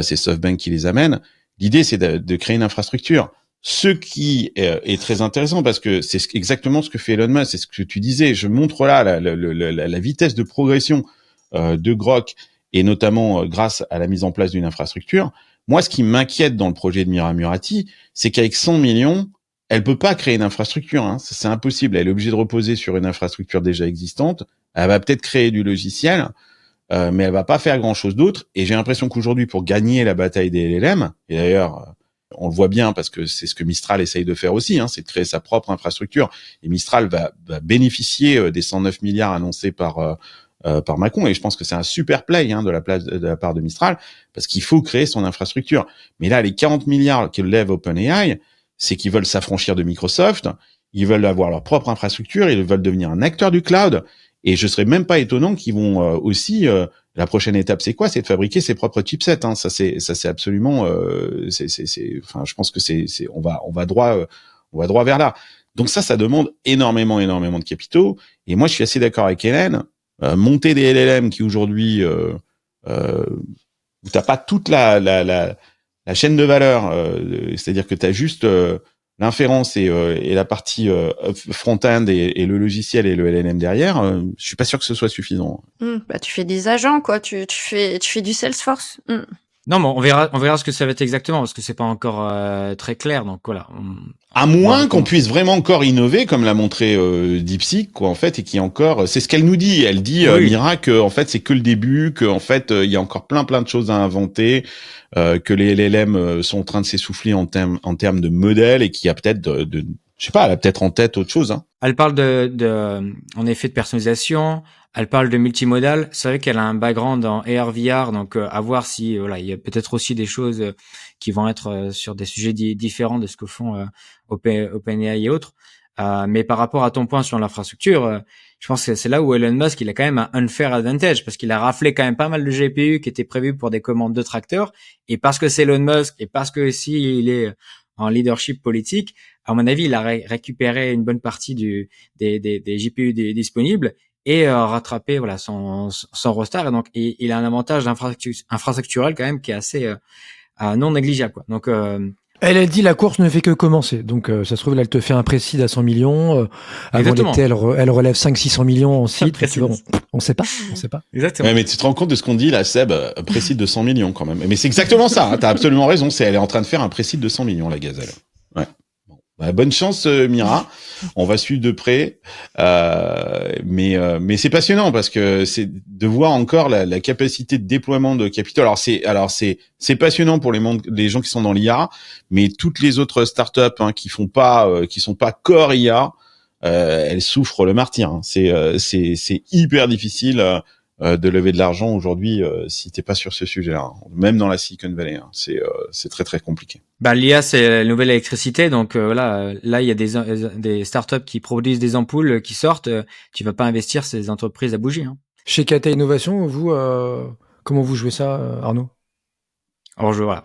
c'est SoftBank qui les amène. L'idée, c'est de créer une infrastructure. Ce qui est très intéressant parce que c'est exactement ce que fait Elon Musk, c'est ce que tu disais. Je montre là la vitesse de progression de Grok et notamment grâce à la mise en place d'une infrastructure. Moi, ce qui m'inquiète dans le projet de Mira Murati, c'est qu'avec 100 millions, elle peut pas créer une infrastructure. Hein. C'est impossible. Elle est obligée de reposer sur une infrastructure déjà existante. Elle va peut-être créer du logiciel. Mais elle va pas faire grand-chose d'autre. Et j'ai l'impression qu'aujourd'hui, pour gagner la bataille des LLM, et d'ailleurs, on le voit bien parce que c'est ce que Mistral essaye de faire aussi, hein, c'est de créer sa propre infrastructure. Et Mistral va bénéficier des 109 milliards annoncés par Macron. Et je pense que c'est un super play hein, de la part de Mistral parce qu'il faut créer son infrastructure. Mais là, les 40 milliards que lève OpenAI, c'est qu'ils veulent s'affranchir de Microsoft, ils veulent avoir leur propre infrastructure, ils veulent devenir un acteur du cloud. Et je serais même pas étonnant qu'ils vont aussi la prochaine étape c'est quoi? C'est de fabriquer ses propres chipsets hein. Ça c'est absolument enfin je pense que on va droit vers là. Donc ça demande énormément de capitaux et moi je suis assez d'accord avec Hélène, monter des LLM qui aujourd'hui où t'as pas toute la chaîne de valeur, c'est-à-dire que t'as juste l'inférence et la partie front-end et le logiciel et le LLM derrière, je suis pas sûr que ce soit suffisant. Bah tu fais des agents quoi, tu fais du Salesforce. Non, mais on verra ce que ça va être exactement parce que c'est pas encore très clair. Donc voilà. À moins qu'on puisse vraiment encore innover, comme l'a montré DeepSeek, quoi, en fait, et qui encore, c'est ce qu'elle nous dit. Elle dit oui. Mira que en fait c'est que le début, que en fait il y a encore plein de choses à inventer, que les LLM sont en train de s'essouffler en termes de modèles et qu'il y a peut-être je sais pas, elle a peut-être en tête autre chose. Hein. Elle parle en effet de personnalisation. Elle parle de multimodal. C'est vrai qu'elle a un background en AR VR, donc à voir si voilà, il y a peut-être aussi des choses qui vont être sur des sujets différents de ce que font OpenAI et autres. Mais par rapport à ton point sur l'infrastructure, je pense que c'est là où Elon Musk, il a quand même un unfair advantage parce qu'il a raflé quand même pas mal de GPU qui étaient prévus pour des commandes de tracteurs. Et parce que c'est Elon Musk et parce que aussi il est en leadership politique, à mon avis, il a récupéré une bonne partie des GPU disponibles et rattrapé voilà son roster. Et donc, il a un avantage infrastructurel quand même qui est assez non négligeable, quoi. Donc, Elle a dit la course ne fait que commencer. Donc, ça se trouve, là, elle te fait un précide à 100 millions. Avant Exactement. l'été, elle relève 500-600 millions en site. Tu vois, on sait pas. On sait pas. exactement. Ouais, mais tu te rends compte de ce qu'on dit là, Seb, un précide de 100 millions quand même. Mais c'est exactement ça, hein, t'as absolument raison, elle est en train de faire un précide de 100 millions, la gazelle. Ouais. Bon. Bah, bonne chance, Mira. On va suivre de près. Mais c'est passionnant parce que c'est de voir encore la capacité de déploiement de capitaux. Alors c'est passionnant pour les gens qui sont dans l'IA, mais toutes les autres startups qui sont pas core IA, elles souffrent le martyre. Hein. C'est hyper difficile de lever de l'argent aujourd'hui si t'es pas sur ce sujet-là. Hein. Même dans la Silicon Valley, hein. C'est très très compliqué. Bah, l'IA, c'est la nouvelle électricité. Donc, voilà, là, il y a des startups qui produisent des ampoules qui sortent. Tu vas pas investir ces entreprises à bouger, hein. Chez Kata Innovation, vous, comment vous jouez ça, Arnaud? Alors voilà,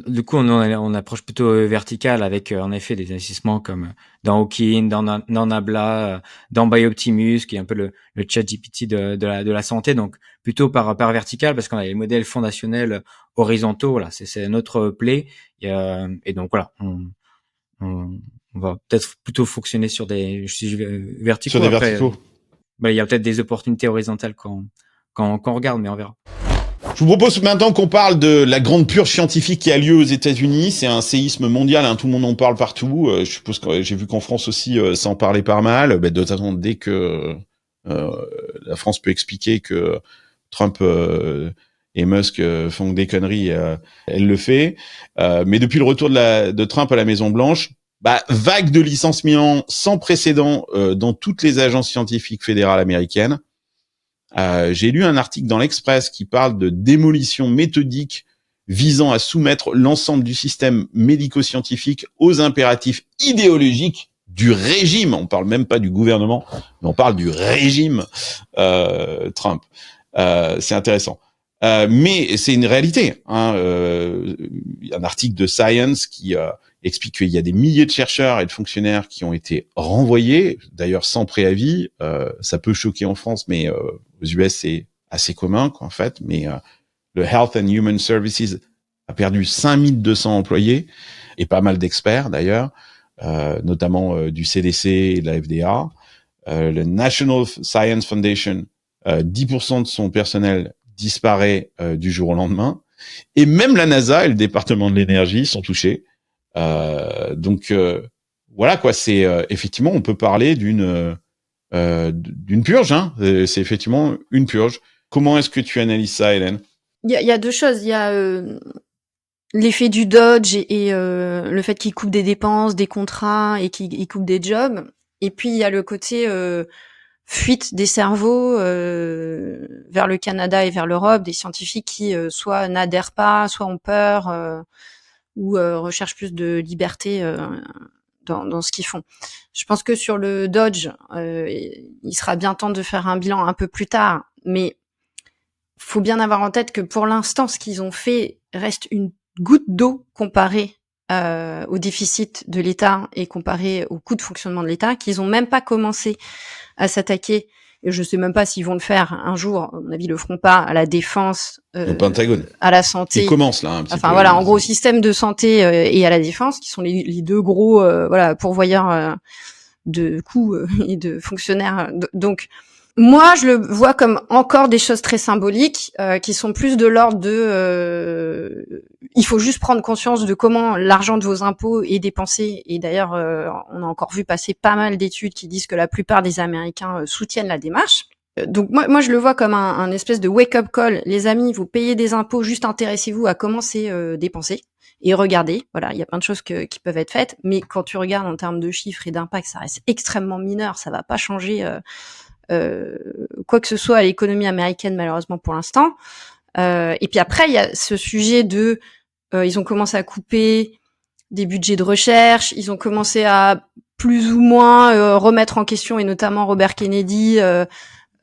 du coup on approche plutôt vertical avec en effet des investissements comme dans Hawkin, dans Nabla, dans Bioptimus qui est un peu le ChatGPT de la santé, donc plutôt par vertical parce qu'on a les modèles fondationnels horizontaux, voilà, c'est notre play et donc voilà, on va peut-être plutôt fonctionner sur des verticaux. Sur des après, verticaux. il y a peut-être des opportunités horizontales quand on regarde, mais on verra. Je vous propose maintenant qu'on parle de la grande purge scientifique qui a lieu aux États-Unis. C'est un séisme mondial, hein, tout le monde en parle partout. Je suppose que j'ai vu qu'en France aussi, ça en parlait pas mal. De toute façon, dès que la France peut expliquer que Trump et Musk font des conneries, elle le fait. Mais depuis le retour de Trump à la Maison Blanche, vague de licenciements sans précédent dans toutes les agences scientifiques fédérales américaines. J'ai lu un article dans l'Express qui parle de démolition méthodique visant à soumettre l'ensemble du système médico-scientifique aux impératifs idéologiques du régime. On parle même pas du gouvernement, mais on parle du régime Trump. C'est intéressant. Mais c'est une réalité. Hein. Il y a un article de Science qui explique qu'il y a des milliers de chercheurs et de fonctionnaires qui ont été renvoyés, d'ailleurs sans préavis. Ça peut choquer en France, mais aux US c'est assez commun, quoi, en fait. Mais le Health and Human Services a perdu 5200 employés et pas mal d'experts d'ailleurs, notamment du CDC et de la FDA. Le National Science Foundation, 10% de son personnel disparaît du jour au lendemain. Et même la NASA et le département de l'énergie sont touchés. Donc voilà quoi, c'est effectivement on peut parler d'une purge, hein. C'est effectivement une purge. Comment est-ce que tu analyses ça, Hélène? Il y a deux choses. Il y a l'effet du Dodge et le fait qu'il coupe des dépenses, des contrats et qu'il coupe des jobs. Et puis il y a le côté fuite des cerveaux vers le Canada et vers l'Europe, des scientifiques qui soit n'adhèrent pas, soit ont peur ou recherchent plus de liberté dans ce qu'ils font. Je pense que sur le Dodge, il sera bien temps de faire un bilan un peu plus tard, mais faut bien avoir en tête que pour l'instant, ce qu'ils ont fait reste une goutte d'eau comparé au déficit de l'État et comparé au coût de fonctionnement de l'État, qu'ils ont même pas commencé à s'attaquer. Et je sais même pas s'ils vont le faire un jour. À mon avis, ils le feront pas à la défense, au Pentagone, à la santé. Ils commencent là un petit peu. Enfin voilà, en gros, système de santé et à la défense, qui sont les deux gros pourvoyeurs de coûts et de fonctionnaires. Donc moi, je le vois comme encore des choses très symboliques qui sont plus de l'ordre de il faut juste prendre conscience de comment l'argent de vos impôts est dépensé. Et d'ailleurs, on a encore vu passer pas mal d'études qui disent que la plupart des Américains soutiennent la démarche. Donc moi, je le vois comme un espèce de wake-up call. Les amis, vous payez des impôts, juste intéressez-vous à comment c'est dépensé. Et regardez, voilà, il y a plein de choses qui peuvent être faites. Mais quand tu regardes en termes de chiffres et d'impact, ça reste extrêmement mineur. Ça va pas changer quoi que ce soit à l'économie américaine, malheureusement pour l'instant. Et puis après, il y a ce sujet de ils ont commencé à couper des budgets de recherche, ils ont commencé à plus ou moins remettre en question, et notamment Robert Kennedy,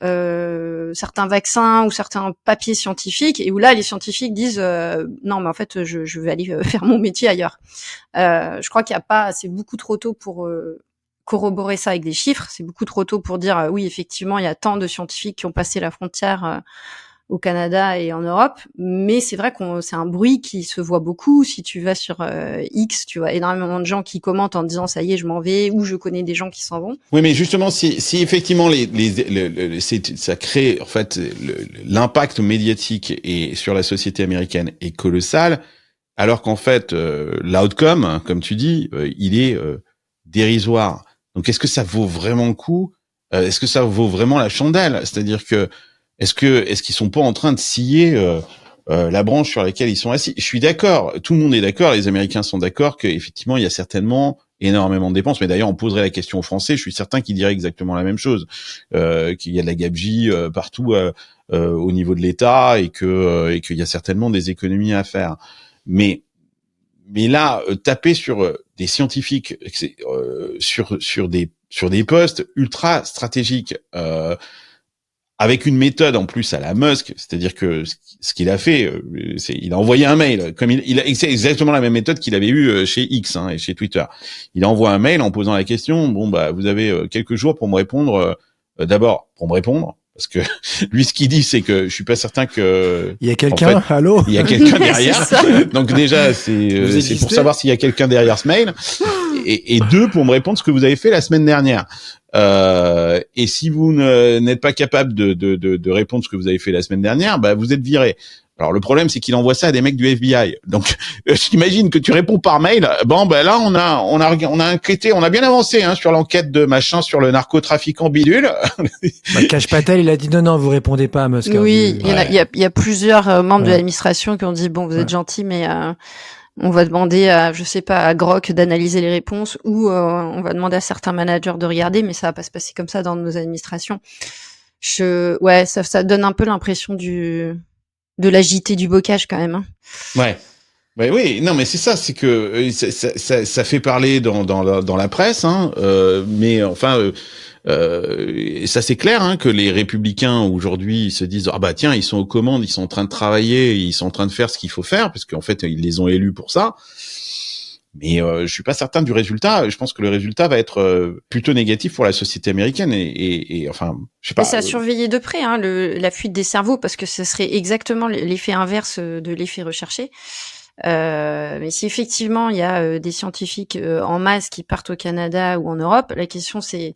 certains vaccins ou certains papiers scientifiques, et où là les scientifiques disent non mais en fait je vais aller faire mon métier ailleurs. Je crois qu'il y a pas, c'est beaucoup trop tôt pour corroborer ça avec des chiffres, c'est beaucoup trop tôt pour dire oui effectivement il y a tant de scientifiques qui ont passé la frontière au Canada et en Europe, mais c'est vrai qu'on c'est un bruit qui se voit beaucoup. Si tu vas sur X, tu vois énormément de gens qui commentent en disant ça y est, je m'en vais, ou je connais des gens qui s'en vont. Oui, mais justement, si effectivement ça crée en fait l'impact médiatique et sur la société américaine est colossal, alors qu'en fait l'outcome, hein, comme tu dis, il est dérisoire. Donc est-ce que ça vaut vraiment le coup? Est-ce que ça vaut vraiment la chandelle? C'est-à-dire que est-ce qu'ils sont pas en train de scier la branche sur laquelle ils sont assis? Je suis d'accord, tout le monde est d'accord, les Américains sont d'accord qu'effectivement il y a certainement énormément de dépenses. Mais d'ailleurs, on poserait la question aux Français, je suis certain qu'ils diraient exactement la même chose, qu'il y a de la gabegie partout au niveau de l'État et qu'il y a certainement des économies à faire. Mais là, taper sur des scientifiques, sur des postes ultra stratégiques. Avec une méthode en plus à la Musk, c'est-à-dire que ce qu'il a fait, il a envoyé un mail, comme c'est exactement la même méthode qu'il avait eue chez X et chez Twitter. Il a envoyé un mail en posant la question, bon bah vous avez quelques jours pour me répondre, d'abord pour me répondre, parce que lui ce qu'il dit c'est que je suis pas certain que il y a quelqu'un, en fait, allô, il y a quelqu'un derrière. Donc déjà c'est pour savoir s'il y a quelqu'un derrière ce mail, et deux pour me répondre ce que vous avez fait la semaine dernière. Et si vous n'êtes pas capable de répondre ce que vous avez fait la semaine dernière, bah vous êtes viré. Alors le problème c'est qu'il envoie ça à des mecs du FBI. Donc j'imagine que tu réponds par mail. Bon ben là on a enquêté, on a bien avancé sur l'enquête de machin sur le narcotrafiquant bidule. Cash Patel il a dit non vous répondez pas à Musk. Oui, il y a plusieurs membres de l'administration qui ont dit bon vous êtes gentils mais on va demander à, je sais pas, à Grok d'analyser les réponses, ou on va demander à certains managers de regarder, mais ça va pas se passer comme ça dans nos administrations. Ça donne un peu l'impression de l'agité du bocage quand même. Hein. Ouais. Ouais, oui, non, mais c'est ça, c'est que ça fait parler dans la presse, mais enfin. Et ça c'est clair que les républicains aujourd'hui se disent ah bah tiens ils sont aux commandes, ils sont en train de travailler, ils sont en train de faire ce qu'il faut faire parce qu'en fait ils les ont élus pour ça. Mais je suis pas certain du résultat. Je pense que le résultat va être plutôt négatif pour la société américaine et enfin je sais pas. Et ça a surveillé de près la fuite des cerveaux parce que ce serait exactement l'effet inverse de l'effet recherché. Mais si effectivement il y a des scientifiques en masse qui partent au Canada ou en Europe, la question c'est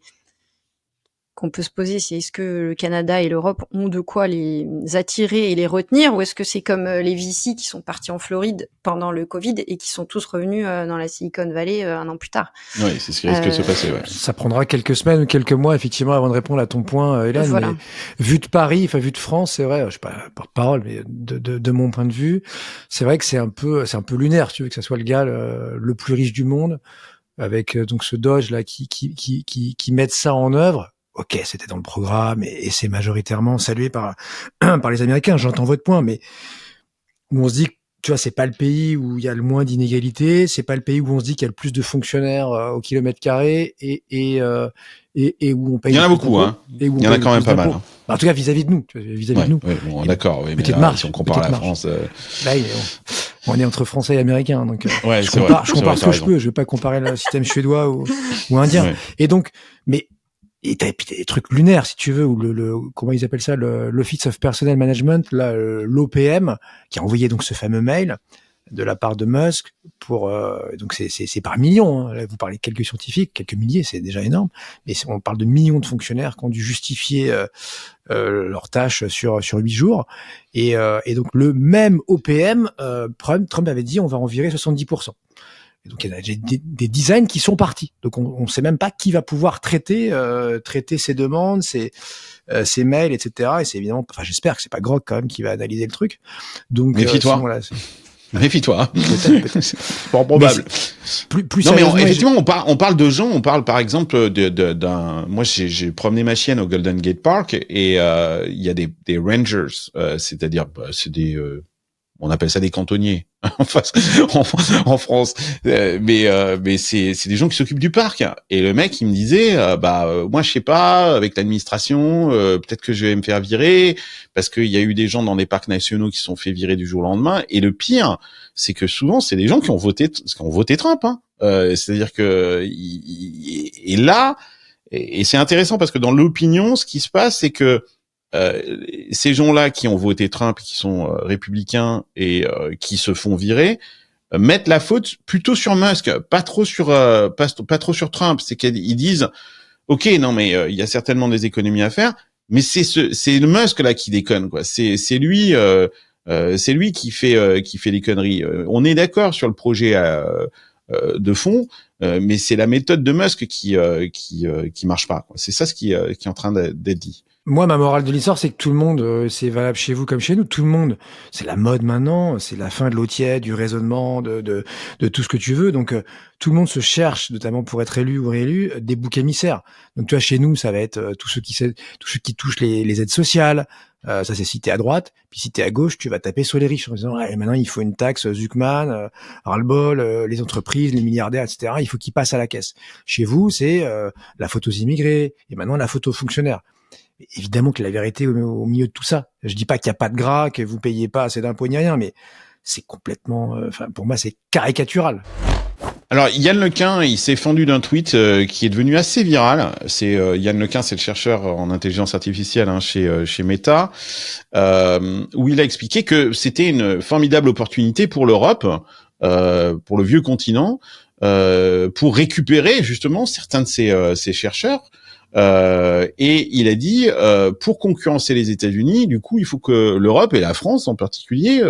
qu'on peut se poser, c'est est-ce que le Canada et l'Europe ont de quoi les attirer et les retenir, ou est-ce que c'est comme les VC qui sont partis en Floride pendant le Covid et qui sont tous revenus dans la Silicon Valley un an plus tard. Oui, c'est ce qui risque de se passer. Ouais. Ça prendra quelques semaines ou quelques mois effectivement avant de répondre à ton point, Hélène. Voilà. Mais vu de Paris, enfin vu de France, c'est vrai, je sais pas porte-parole, mais de mon point de vue, c'est vrai que c'est un peu lunaire, si tu veux, que ça soit le gars le plus riche du monde, avec donc ce Doge là qui mette ça en œuvre. Ok, c'était dans le programme et c'est majoritairement salué par les Américains. J'entends votre point, mais où on se dit, tu vois, c'est pas le pays où il y a le moins d'inégalités, c'est pas le pays où on se dit qu'il y a le plus de fonctionnaires au kilomètre carré et où on paye. Il y en a beaucoup, Il y en a quand même pas mal. En tout cas, vis-à-vis de nous, vis-à-vis de nous. Ouais, bon, d'accord, oui, mais là, si on compare la France, là, on est entre Français et Américains, donc je compare ce que je peux. Je vais pas comparer le système suédois ou indien. Ouais. Et donc, et t'as des trucs lunaires, si tu veux, ou comment ils appellent ça, l'Office of Personnel Management, là, l'OPM, qui a envoyé donc ce fameux mail de la part de Musk pour, donc c'est par millions, Là, vous parlez de quelques scientifiques, quelques milliers, c'est déjà énorme, mais on parle de millions de fonctionnaires qui ont dû justifier, leurs tâches sur 8 jours. Et donc, le même OPM, Trump avait dit, on va en virer 70%. Et donc il y a des designs qui sont partis. Donc on sait même pas qui va pouvoir traiter ces demandes, ces mails, etc. Et c'est évidemment, enfin j'espère que c'est pas Grok quand même qui va analyser le truc. Donc méfie-toi. Méfie-toi. Peut-être. C'est pas probable. Plus non mais effectivement on parle de gens, on parle par exemple d'un. Moi j'ai promené ma chienne au Golden Gate Park et il y a des rangers, c'est-à-dire c'est des on appelle ça des cantonniers. en face, en France. Mais c'est des gens qui s'occupent du parc. Et le mec, il me disait, moi, je sais pas, avec l'administration, peut-être que je vais me faire virer, parce qu'il y a eu des gens dans des parcs nationaux qui se sont fait virer du jour au lendemain. Et le pire, c'est que souvent, c'est des gens qui ont voté Trump. Hein. C'est-à-dire que et là, et c'est intéressant parce que dans l'opinion, ce qui se passe, c'est que ces gens-là qui ont voté Trump, qui sont républicains et qui se font virer, mettent la faute plutôt sur Musk, pas trop sur Trump. C'est qu'ils disent, ok, non mais il y a certainement des économies à faire, mais c'est le Musk là qui déconne quoi. C'est lui qui fait les conneries. On est d'accord sur le projet de fond, mais c'est la méthode de Musk qui marche pas quoi. C'est ça ce qui est en train d'être dit. Moi, ma morale de l'histoire, c'est que tout le monde, c'est valable chez vous comme chez nous, tout le monde, c'est la mode maintenant, c'est la fin de l'eau tiède, du raisonnement, de tout ce que tu veux. Donc, tout le monde se cherche, notamment pour être élu ou réélu, des boucs émissaires. Donc, tu vois, chez nous, ça va être tous ceux qui touchent les aides sociales. Ça, c'est si t'es à droite. Puis si t'es à gauche, tu vas taper sur les riches en disant, maintenant, il faut une taxe Zuckman, ras-le-bol, les entreprises, les milliardaires, etc. Il faut qu'ils passent à la caisse. Chez vous, c'est la faute aux immigrés et maintenant la faute aux fonctionnaires. Évidemment que la vérité au milieu de tout ça. Je dis pas qu'il y a pas de gras, que vous payez pas assez d'impôts ni rien, mais c'est complètement, pour moi, c'est caricatural. Alors Yann Lequin, il s'est fendu d'un tweet qui est devenu assez viral. C'est Yann Lequin, c'est le chercheur en intelligence artificielle chez Meta, où il a expliqué que c'était une formidable opportunité pour l'Europe, pour le vieux continent, pour récupérer justement certains de ces chercheurs. Et il a dit pour concurrencer les États-Unis, du coup, il faut que l'Europe et la France en particulier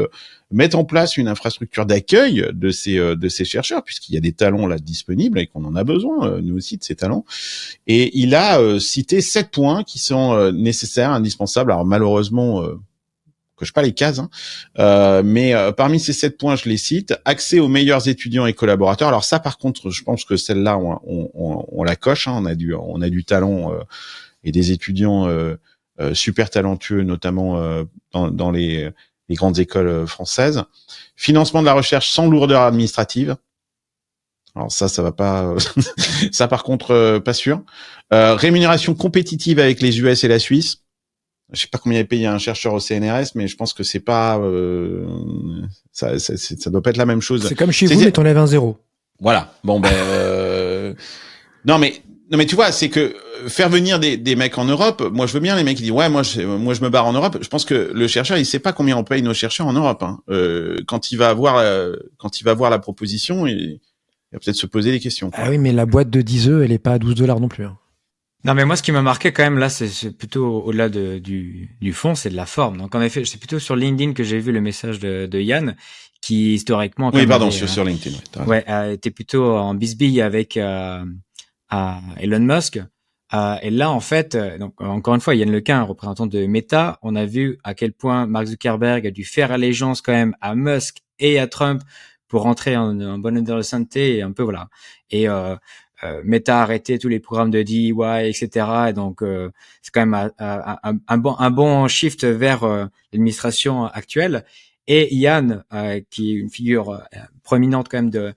mettent en place une infrastructure d'accueil de ces chercheurs, puisqu'il y a des talents là disponibles et qu'on en a besoin, nous aussi, de ces talents. Et il a cité 7 points qui sont nécessaires, indispensables. Alors malheureusement, coche pas les cases, mais parmi ces 7 points, je les cite: accès aux meilleurs étudiants et collaborateurs. Alors ça, par contre, je pense que celle-là, on la coche. Hein, on a du talent et des étudiants super talentueux, notamment dans les grandes écoles françaises. Financement de la recherche sans lourdeur administrative. Alors ça va pas. Ça, par contre, pas sûr. Rémunération compétitive avec les US et la Suisse. Je sais pas combien est payé un chercheur au CNRS, mais je pense que c'est pas ça doit pas être la même chose. C'est comme chez vous, mais t'enlèves un 0. Voilà. Bon non mais tu vois, c'est que faire venir des mecs en Europe, moi je veux bien les mecs qui disent ouais moi je me barre en Europe. Je pense que le chercheur, il sait pas combien on paye nos chercheurs en Europe. Hein. Quand il va voir la proposition, il va peut-être se poser des questions. Quoi. Ah oui, mais la boîte de 10 œufs, elle est pas à $12 non plus. Hein. Non, mais moi, ce qui m'a marqué quand même là, c'est plutôt au-delà du fond, c'est de la forme. Donc, en effet, c'est plutôt sur LinkedIn que j'ai vu le message de Yann, qui historiquement. Oui, pardon, sur LinkedIn. Ouais, était plutôt en bisbille avec Elon Musk. Et là, en fait, donc encore une fois, Yann Lequin, représentant de Meta, on a vu à quel point Mark Zuckerberg a dû faire allégeance quand même à Musk et à Trump pour rentrer en bonne honneur de sainteté et un peu voilà. Et Meta a arrêté tous les programmes de DIY, etc. Et donc c'est quand même un bon shift vers l'administration actuelle. Et Yann, qui est une figure prominente quand même de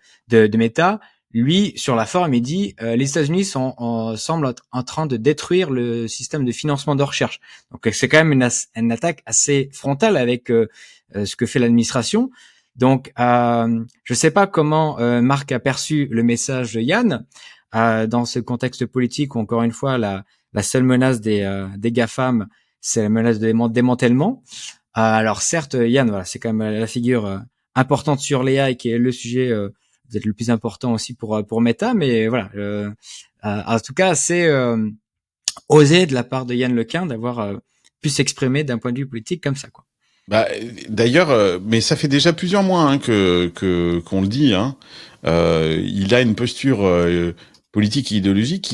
Meta, lui, sur la forme, il dit les États-Unis semblent être en train de détruire le système de financement de recherche. Donc c'est quand même une attaque assez frontale avec ce que fait l'administration. Donc je sais pas comment Marc a perçu le message de Yann dans ce contexte politique où encore une fois la seule menace des GAFAM, c'est la menace de démantèlement. Alors certes, Yann, voilà, c'est quand même la figure importante sur l'AI qui est le sujet peut-être le plus important aussi pour Meta, mais voilà. En tout cas, c'est osé de la part de Yann Lequin d'avoir pu s'exprimer d'un point de vue politique comme ça, quoi. Bah, d'ailleurs, mais ça fait déjà plusieurs mois qu'on le dit. Hein. Il a une posture politique et idéologique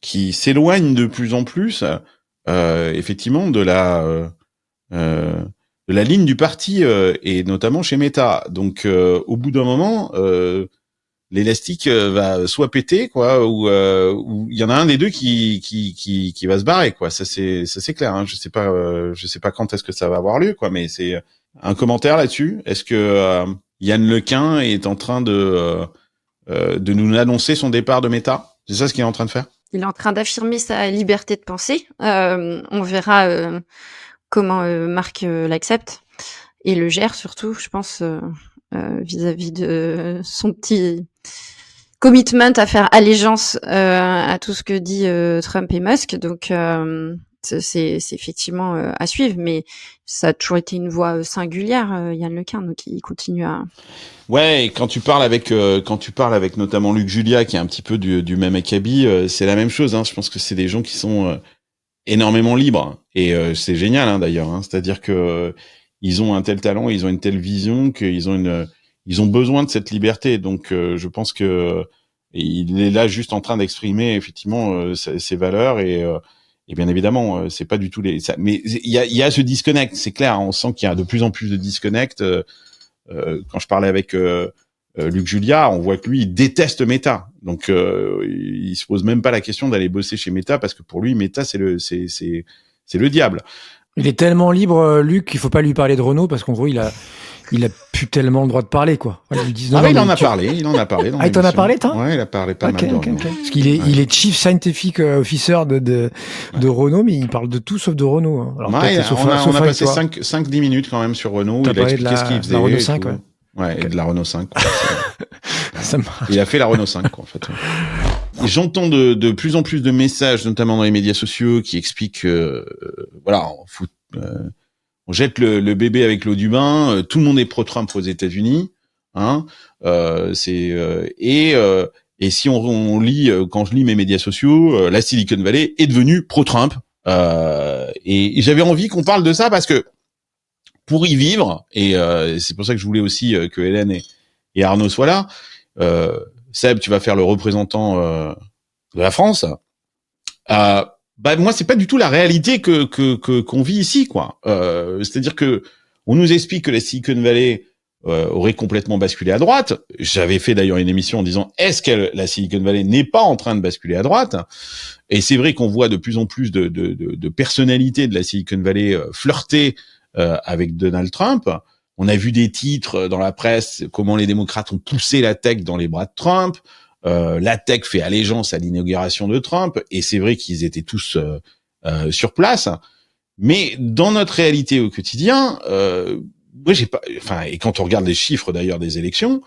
qui s'éloigne de plus en plus, effectivement, de la ligne du parti et notamment chez Meta. Donc, au bout d'un moment, l'élastique va soit péter, quoi, ou il y en a un des deux qui va se barrer, quoi. Ça c'est clair. Hein. Je sais pas quand est-ce que ça va avoir lieu, quoi. Mais c'est un commentaire là-dessus. Est-ce que Yann Lequin est en train de nous annoncer son départ de Meta. C'est ça ce qu'il est en train de faire? Il est en train d'affirmer sa liberté de penser. On verra comment Marc l'accepte et le gère surtout, je pense, vis-à-vis de son petit commitment à faire allégeance à tout ce que dit Trump et Musk. Donc c'est effectivement à suivre, mais ça a toujours été une voix singulière, Yann Lequin, donc il continue à... Ouais, et quand tu parles avec notamment Luc Julia, qui est un petit peu du même acabit, c'est la même chose. Hein. Je pense que c'est des gens qui sont énormément libres, et c'est génial hein, d'ailleurs. Hein. C'est-à-dire que ils ont un tel talent, ils ont une telle vision qu'ils ont ils ont besoin de cette liberté. Donc je pense que il est là juste en train d'exprimer effectivement ses valeurs et bien évidemment c'est pas du tout mais il y a ce disconnect, c'est clair. Hein. On sent qu'il y a de plus en plus de disconnect. Quand je parlais avec Luc Julia, on voit que lui il déteste Meta. Donc il se pose même pas la question d'aller bosser chez Meta parce que pour lui Meta c'est le diable. Il est tellement libre, Luc, qu'il faut pas lui parler de Renault parce qu'en gros, il a plus tellement le droit de parler, quoi. Voilà, ils disent, il en a parlé. Il en a parlé. Ah, il t'en a parlé, toi? Ouais, il a parlé pas mal de Renault. Parce qu'il est, il est Chief Scientific Officer de Renault, mais il parle de tout sauf de Renault. Hein. Alors, on a passé 5-10 minutes quand même sur Renault. Il a expliqué ce qu'il faisait. La Renault 5, ouais. Ouais, et de la Renault 5. Ça marche. Il a fait la Renault 5, quoi, en fait. J'entends de plus en plus de messages, notamment dans les médias sociaux, qui expliquent voilà, on jette le bébé avec l'eau du bain. Tout le monde est pro-Trump aux États-Unis, hein. Et si on lit, quand je lis mes médias sociaux, la Silicon Valley est devenue pro-Trump. Et j'avais envie qu'on parle de ça parce que pour y vivre, et c'est pour ça que je voulais aussi que Hélène et Arnaud soient là. Seb, tu vas faire le représentant de la France. Moi c'est pas du tout la réalité qu'on vit ici, quoi. C'est-à-dire que on nous explique que la Silicon Valley aurait complètement basculé à droite. J'avais fait d'ailleurs une émission en disant est-ce que la Silicon Valley n'est pas en train de basculer à droite? Et c'est vrai qu'on voit de plus en plus de personnalités de la Silicon Valley flirter avec Donald Trump. On a vu des titres dans la presse comment les démocrates ont poussé la tech dans les bras de Trump. La tech fait allégeance à l'inauguration de Trump, et c'est vrai qu'ils étaient tous sur place. Mais dans notre réalité au quotidien, moi j'ai pas, enfin, et quand on regarde les chiffres d'ailleurs des élections,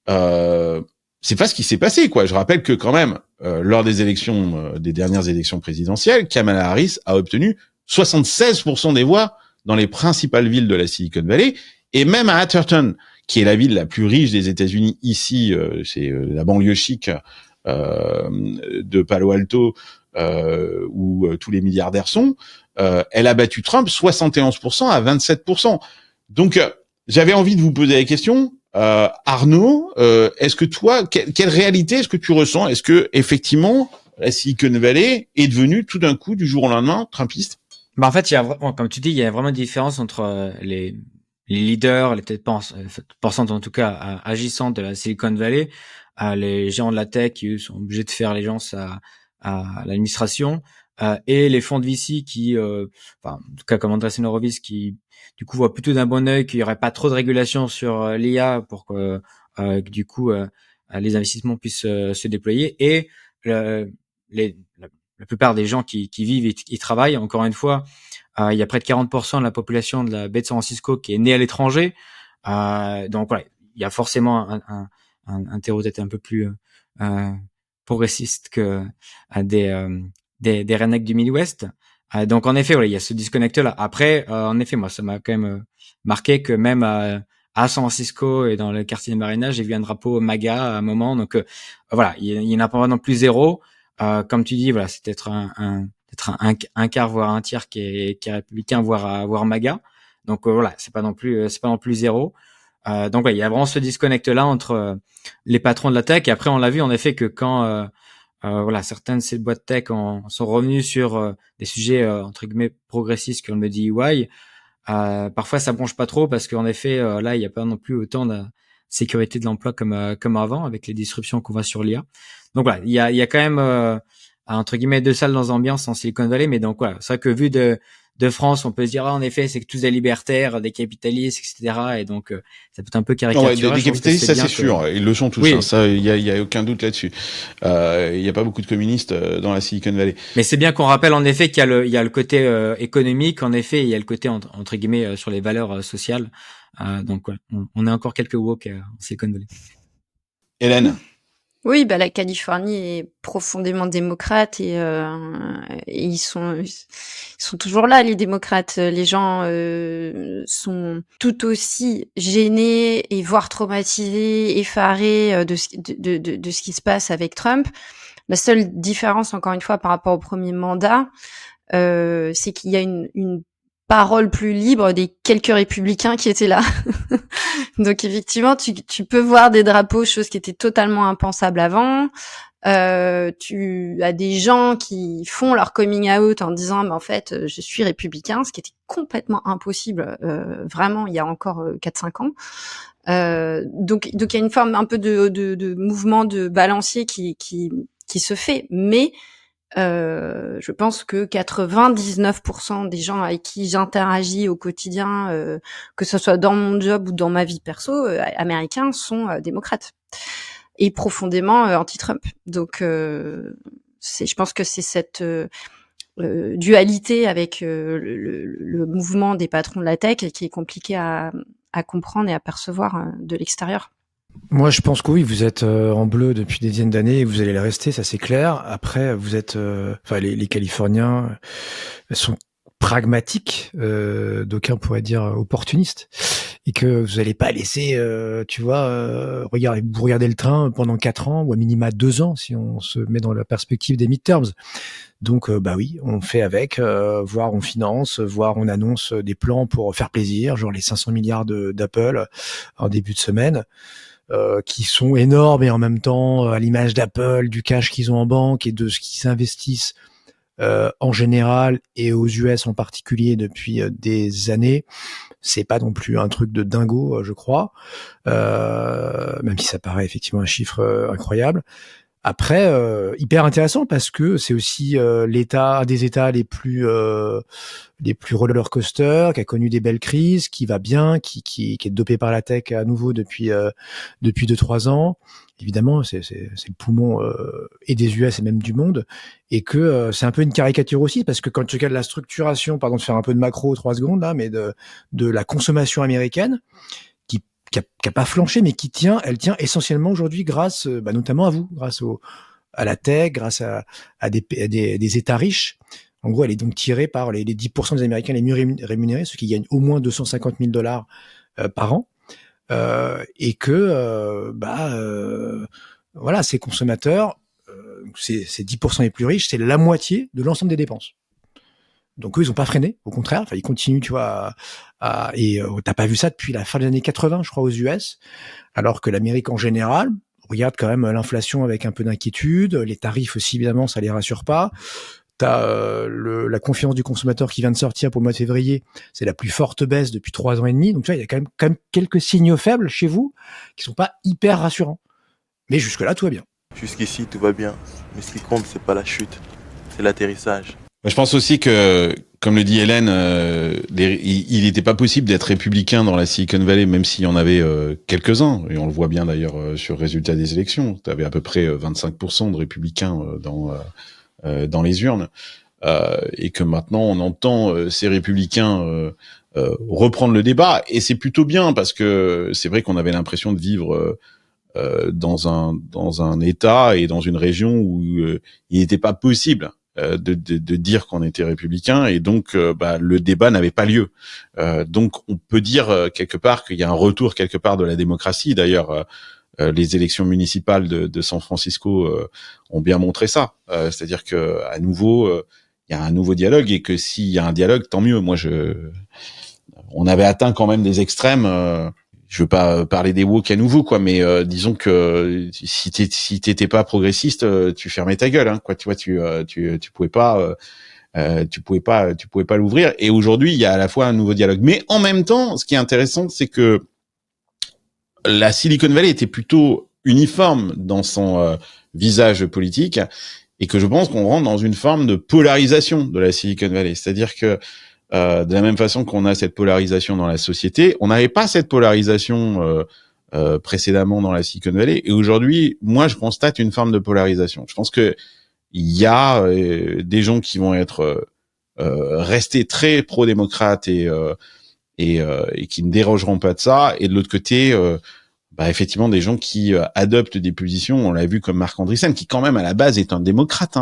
c'est pas ce qui s'est passé, quoi. Je rappelle que quand même, lors des élections, des dernières élections présidentielles, Kamala Harris a obtenu 76% des voix dans les principales villes de la Silicon Valley, et même à Atherton, qui est la ville la plus riche des États-Unis ici, c'est la banlieue chic de Palo Alto, où tous les milliardaires sont, elle a battu Trump 71% à 27%. Donc, j'avais envie de vous poser la question, Arnaud, est-ce que toi, quelle réalité est-ce que tu ressens? Est-ce que effectivement la Silicon Valley est devenue tout d'un coup, du jour au lendemain, trumpiste? En fait, il y a, comme tu dis, il y a vraiment une différence entre les leaders, les têtes pensantes en tout cas, agissantes de la Silicon Valley, les géants de la tech qui eux, sont obligés de faire allégeance à l'administration, et les fonds de VC qui, en tout cas comme Andreessen Horowitz, qui du coup voit plutôt d'un bon œil qu'il y aurait pas trop de régulation sur l'IA pour que du coup les investissements puissent se déployer, et la plupart des gens qui vivent et qui travaillent, encore une fois, il y a près de 40% de la population de la baie de San Francisco qui est née à l'étranger. Donc voilà, il y a forcément un terreau peut-être un peu plus progressiste que des rednecks du Midwest. Donc en effet, voilà, il y a ce disconnect-là. Après, en effet, moi, ça m'a quand même marqué que même à San Francisco et dans le quartier de Marina, j'ai vu un drapeau MAGA à un moment. Donc voilà, il y en a pas non plus zéro. Comme tu dis, voilà, c'est peut-être un quart voire un tiers qui est républicain voire MAGA. Donc voilà, c'est pas non plus zéro. Donc voilà, il y a vraiment ce disconnect là entre les patrons de la tech, et après on l'a vu en effet que quand voilà, certaines de ces boîtes tech sont revenues sur des sujets entre guillemets progressistes comme le DIY, parfois ça bronche pas trop parce qu'en effet là il y a pas non plus autant de sécurité de l'emploi comme avant avec les disruptions qu'on voit sur l'IA. Donc voilà, il y a quand même entre guillemets deux salles dans l'ambiance en Silicon Valley, mais donc voilà, c'est vrai que vu de France, on peut se dire en effet c'est que tous des libertaires, des capitalistes, etc. Et donc ça peut être un peu caricatural. Des capitalistes, ça c'est sûr, ils le sont tous. Oui. Hein, ça, il y a aucun doute là-dessus. Il y a pas beaucoup de communistes dans la Silicon Valley. Mais c'est bien qu'on rappelle en effet qu'il y a le côté économique, en effet, il y a le côté entre guillemets sur les valeurs sociales. Donc ouais, on a encore quelques woke en Silicon Valley. Hélène. Oui, bah la Californie est profondément démocrate et ils sont toujours là, les démocrates. Les gens sont tout aussi gênés et voire traumatisés, effarés de ce qui se passe avec Trump. La seule différence, encore une fois, par rapport au premier mandat, c'est qu'il y a une parole plus libre des quelques républicains qui étaient là. Donc effectivement, tu peux voir des drapeaux, chose qui était totalement impensable avant. Tu as des gens qui font leur coming out en disant, mais en fait, je suis républicain, ce qui était complètement impossible, vraiment, il y a encore 4-5 ans. Donc il y a une forme un peu de mouvement de balancier qui se fait, mais je pense que 99% des gens avec qui j'interagis au quotidien, que ce soit dans mon job ou dans ma vie perso, américains sont démocrates et profondément anti-Trump. Donc je pense que c'est cette dualité avec le mouvement des patrons de la tech qui est compliqué à comprendre et à percevoir de l'extérieur. Moi, je pense que oui, vous êtes en bleu depuis des dizaines d'années et vous allez le rester, ça c'est clair. Après, vous êtes, les Californiens sont pragmatiques, d'aucuns pourraient dire opportunistes, et que vous n'allez pas laisser, regarder le train pendant 4 ans ou à minima 2 ans si on se met dans la perspective des midterms. Donc, oui, on fait avec, voire on finance, voire on annonce des plans pour faire plaisir, genre les 500 milliards d'Apple en début de semaine. Qui sont énormes et en même temps à l'image d'Apple, du cash qu'ils ont en banque et de ce qu'ils investissent en général et aux US en particulier depuis des années, c'est pas non plus un truc de dingo, je crois, même si ça paraît effectivement un chiffre incroyable. Après, hyper intéressant parce que c'est aussi un des États les plus roller coaster, qui a connu des belles crises, qui va bien, qui est dopé par la tech à nouveau depuis 2-3 ans. Évidemment, c'est le poumon et des US et même du monde, et que c'est un peu une caricature aussi parce que quand tu regardes la structuration, pardon de faire un peu de macro 3 secondes là, mais de la consommation américaine qui a pas flanché, mais elle tient essentiellement aujourd'hui grâce, notamment à vous, grâce à la tech, grâce à des États riches. En gros, elle est donc tirée par les 10% des Américains les mieux rémunérés, ceux qui gagnent au moins $250 000 par an, et que voilà, ces consommateurs, ces 10% les plus riches, c'est la moitié de l'ensemble des dépenses. Donc eux, ils ont pas freiné, au contraire, enfin ils continuent, tu vois, t'as pas vu ça depuis la fin des années 80, je crois, aux US, alors que l'Amérique en général regarde quand même l'inflation avec un peu d'inquiétude, les tarifs aussi, évidemment, ça les rassure pas. T'as la confiance du consommateur qui vient de sortir pour le mois de février, c'est la plus forte baisse depuis 3 ans et demi, donc tu vois, il y a quand même quelques signaux faibles chez vous qui sont pas hyper rassurants. Mais jusque-là, tout va bien. Jusqu'ici, tout va bien, mais ce qui compte, c'est pas la chute, c'est l'atterrissage. Je pense aussi que, comme le dit Hélène, il n'était pas possible d'être républicain dans la Silicon Valley, même s'il y en avait quelques-uns, et on le voit bien d'ailleurs sur le résultat des élections. Tu avais à peu près 25% de républicains dans les urnes, et que maintenant on entend ces républicains reprendre le débat, et c'est plutôt bien parce que c'est vrai qu'on avait l'impression de vivre dans un État et dans une région où il n'était pas possible de dire qu'on était républicain, et donc le débat n'avait pas lieu. Donc on peut dire quelque part qu'il y a un retour quelque part de la démocratie. D'ailleurs, les élections municipales de San Francisco ont bien montré ça. C'est-à-dire que à nouveau, il y a un nouveau dialogue, et que s'il y a un dialogue, tant mieux. On avait atteint quand même des extrêmes. Je veux pas parler des woke à nouveau, quoi, mais disons que si t'étais pas progressiste, tu fermais ta gueule, hein, quoi. Tu vois, tu pouvais pas l'ouvrir. Et aujourd'hui, il y a à la fois un nouveau dialogue, mais en même temps, ce qui est intéressant, c'est que la Silicon Valley était plutôt uniforme dans son visage politique, et que je pense qu'on rentre dans une forme de polarisation de la Silicon Valley. C'est-à-dire que de la même façon qu'on a cette polarisation dans la société. On n'avait pas cette polarisation précédemment dans la Silicon Valley, et aujourd'hui, moi, je constate une forme de polarisation. Je pense que il y a des gens qui vont être restés très pro-démocrates et qui ne dérogeront pas de ça, et de l'autre côté, effectivement, des gens qui adoptent des positions, on l'a vu comme Marc Andreessen, qui quand même à la base est un démocrate,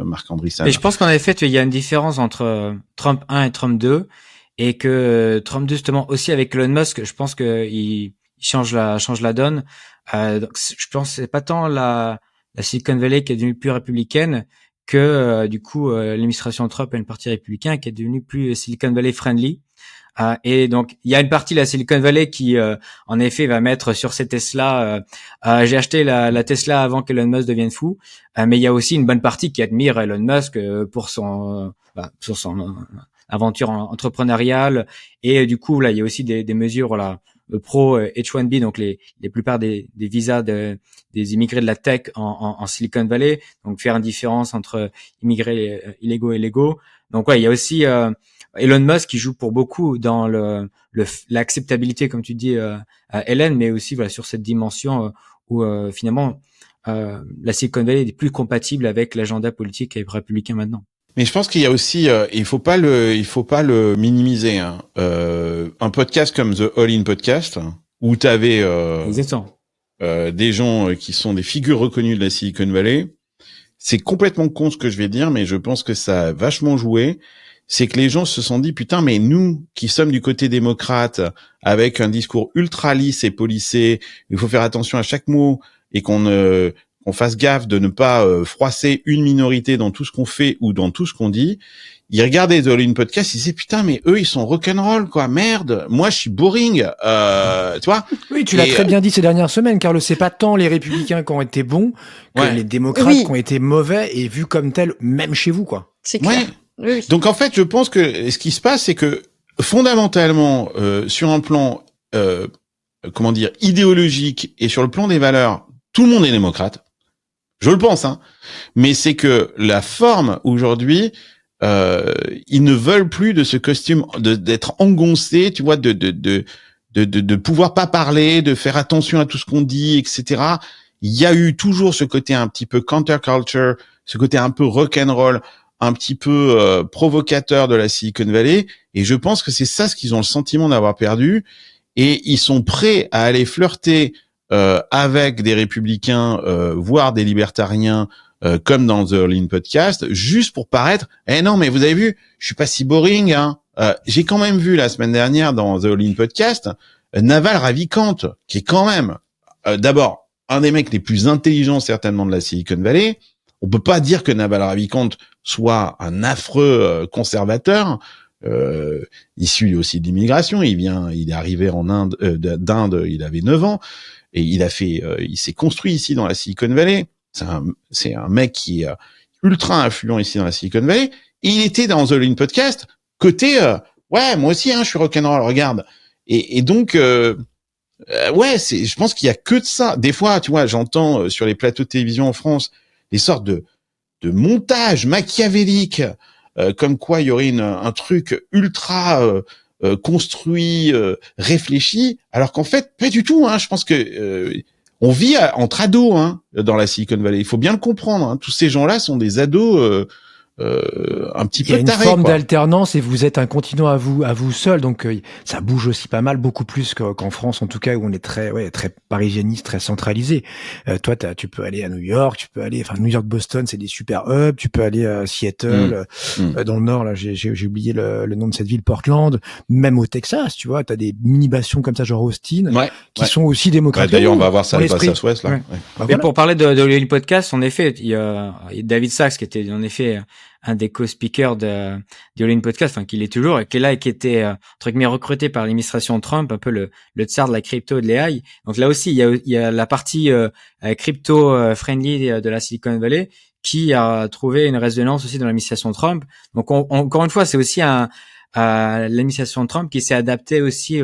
Marc Andreessen. Mais je pense qu'en effet, il y a une différence entre Trump 1 et Trump 2, et que Trump 2, justement, aussi avec Elon Musk, je pense que il change la donne. Donc, je pense que c'est pas tant la Silicon Valley qui est devenue plus républicaine que du coup l'administration Trump a une partie républicaine qui est devenue plus Silicon Valley friendly. Et donc il y a une partie de la Silicon Valley qui en effet va mettre sur ses Tesla j'ai acheté la Tesla avant qu'Elon Musk devienne fou, mais il y a aussi une bonne partie qui admire Elon Musk pour son aventure entrepreneuriale, et du coup là il y a aussi des mesures là pro H1B, donc les plupart des visas des immigrés de la tech en Silicon Valley, donc faire une différence entre immigrés illégaux et légaux. Donc ouais, il y a aussi Elon Musk qui joue pour beaucoup dans l'acceptabilité, comme tu dis Hélène, mais aussi voilà sur cette dimension où finalement la Silicon Valley est plus compatible avec l'agenda politique républicain maintenant. Mais je pense qu'il y a aussi, il faut pas le minimiser, hein. Un podcast comme The All In Podcast, où t'avais des gens qui sont des figures reconnues de la Silicon Valley. C'est complètement con ce que je vais dire, mais je pense que ça a vachement joué. C'est que les gens se sont dit, putain, mais nous, qui sommes du côté démocrate, avec un discours ultra lisse et policé, il faut faire attention à chaque mot, et qu'on fasse gaffe de ne pas froisser une minorité dans tout ce qu'on fait ou dans tout ce qu'on dit. Ils regardaient The All In Podcast, ils disaient, putain, mais eux, ils sont rock'n'roll, quoi, merde, moi, je suis boring, tu vois. Oui, tu l'as très bien dit ces dernières semaines, Carlos, c'est pas tant les républicains qui ont été bons que les démocrates qui ont été mauvais et vus comme tels, même chez vous, quoi. C'est clair. Ouais. Oui. Donc, en fait, je pense que ce qui se passe, c'est que, fondamentalement, sur un plan, idéologique et sur le plan des valeurs, tout le monde est démocrate. Je le pense, hein. Mais c'est que la forme aujourd'hui, ils ne veulent plus de ce costume, d'être engoncés, tu vois, de pouvoir pas parler, de faire attention à tout ce qu'on dit, etc. Il y a eu toujours ce côté un petit peu counterculture, ce côté un peu rock'n'roll, un petit peu provocateur de la Silicon Valley. Et je pense que c'est ça ce qu'ils ont le sentiment d'avoir perdu. Et ils sont prêts à aller flirter avec des républicains, voire des libertariens, comme dans The All In Podcast, juste pour paraître, non, mais vous avez vu, je suis pas si boring, hein. J'ai quand même vu la semaine dernière dans The All In Podcast, Naval Ravikant, qui est quand même, d'abord, un des mecs les plus intelligents certainement de la Silicon Valley. On peut pas dire que Naval Ravikant soit un affreux conservateur, issu aussi de l'immigration. Il est arrivé en Inde, d'Inde, il avait 9 ans. Et il s'est construit ici dans la Silicon Valley. C'est un mec qui est ultra influent ici dans la Silicon Valley. Et il était dans The All In Podcast, côté, moi aussi, hein, je suis rock'n'roll, regarde. Et donc, je pense qu'il y a que de ça. Des fois, tu vois, j'entends sur les plateaux de télévision en France des sortes de montages machiavéliques, comme quoi il y aurait un truc ultra construit, réfléchi, alors qu'en fait pas du tout, hein. Je pense que on vit entre ados, hein, dans la Silicon Valley. Il faut bien le comprendre, hein. Tous ces gens-là sont des ados un petit peu tarés. Il y a une forme d'alternance et vous êtes un continent à vous seul, donc ça bouge aussi pas mal, beaucoup plus qu'en France en tout cas, où on est très parisianiste, très centralisé. Toi, tu peux aller à New York, New York, Boston, c'est des super hubs. Tu peux aller à Seattle, dans le nord là, j'ai oublié le nom de cette ville, Portland. Même au Texas, tu vois, t'as des mini-bastions comme ça, genre Austin, qui sont aussi démocratiques. D'ailleurs, on va voir ça à Southwest là. Ouais. Mais pour parler de All In Podcast, en effet, il y a David Sachs qui était en effet un des co-speakers de All In Podcast, enfin, qui l'est toujours, et qui est là et qui était, entre guillemets, recruté par l'administration Trump, un peu le tsar de la crypto et de l'AI. Donc là aussi, il y a la partie crypto friendly de la Silicon Valley qui a trouvé une résonance aussi dans l'administration Trump. Donc encore une fois, c'est aussi l'administration Trump qui s'est adaptée aussi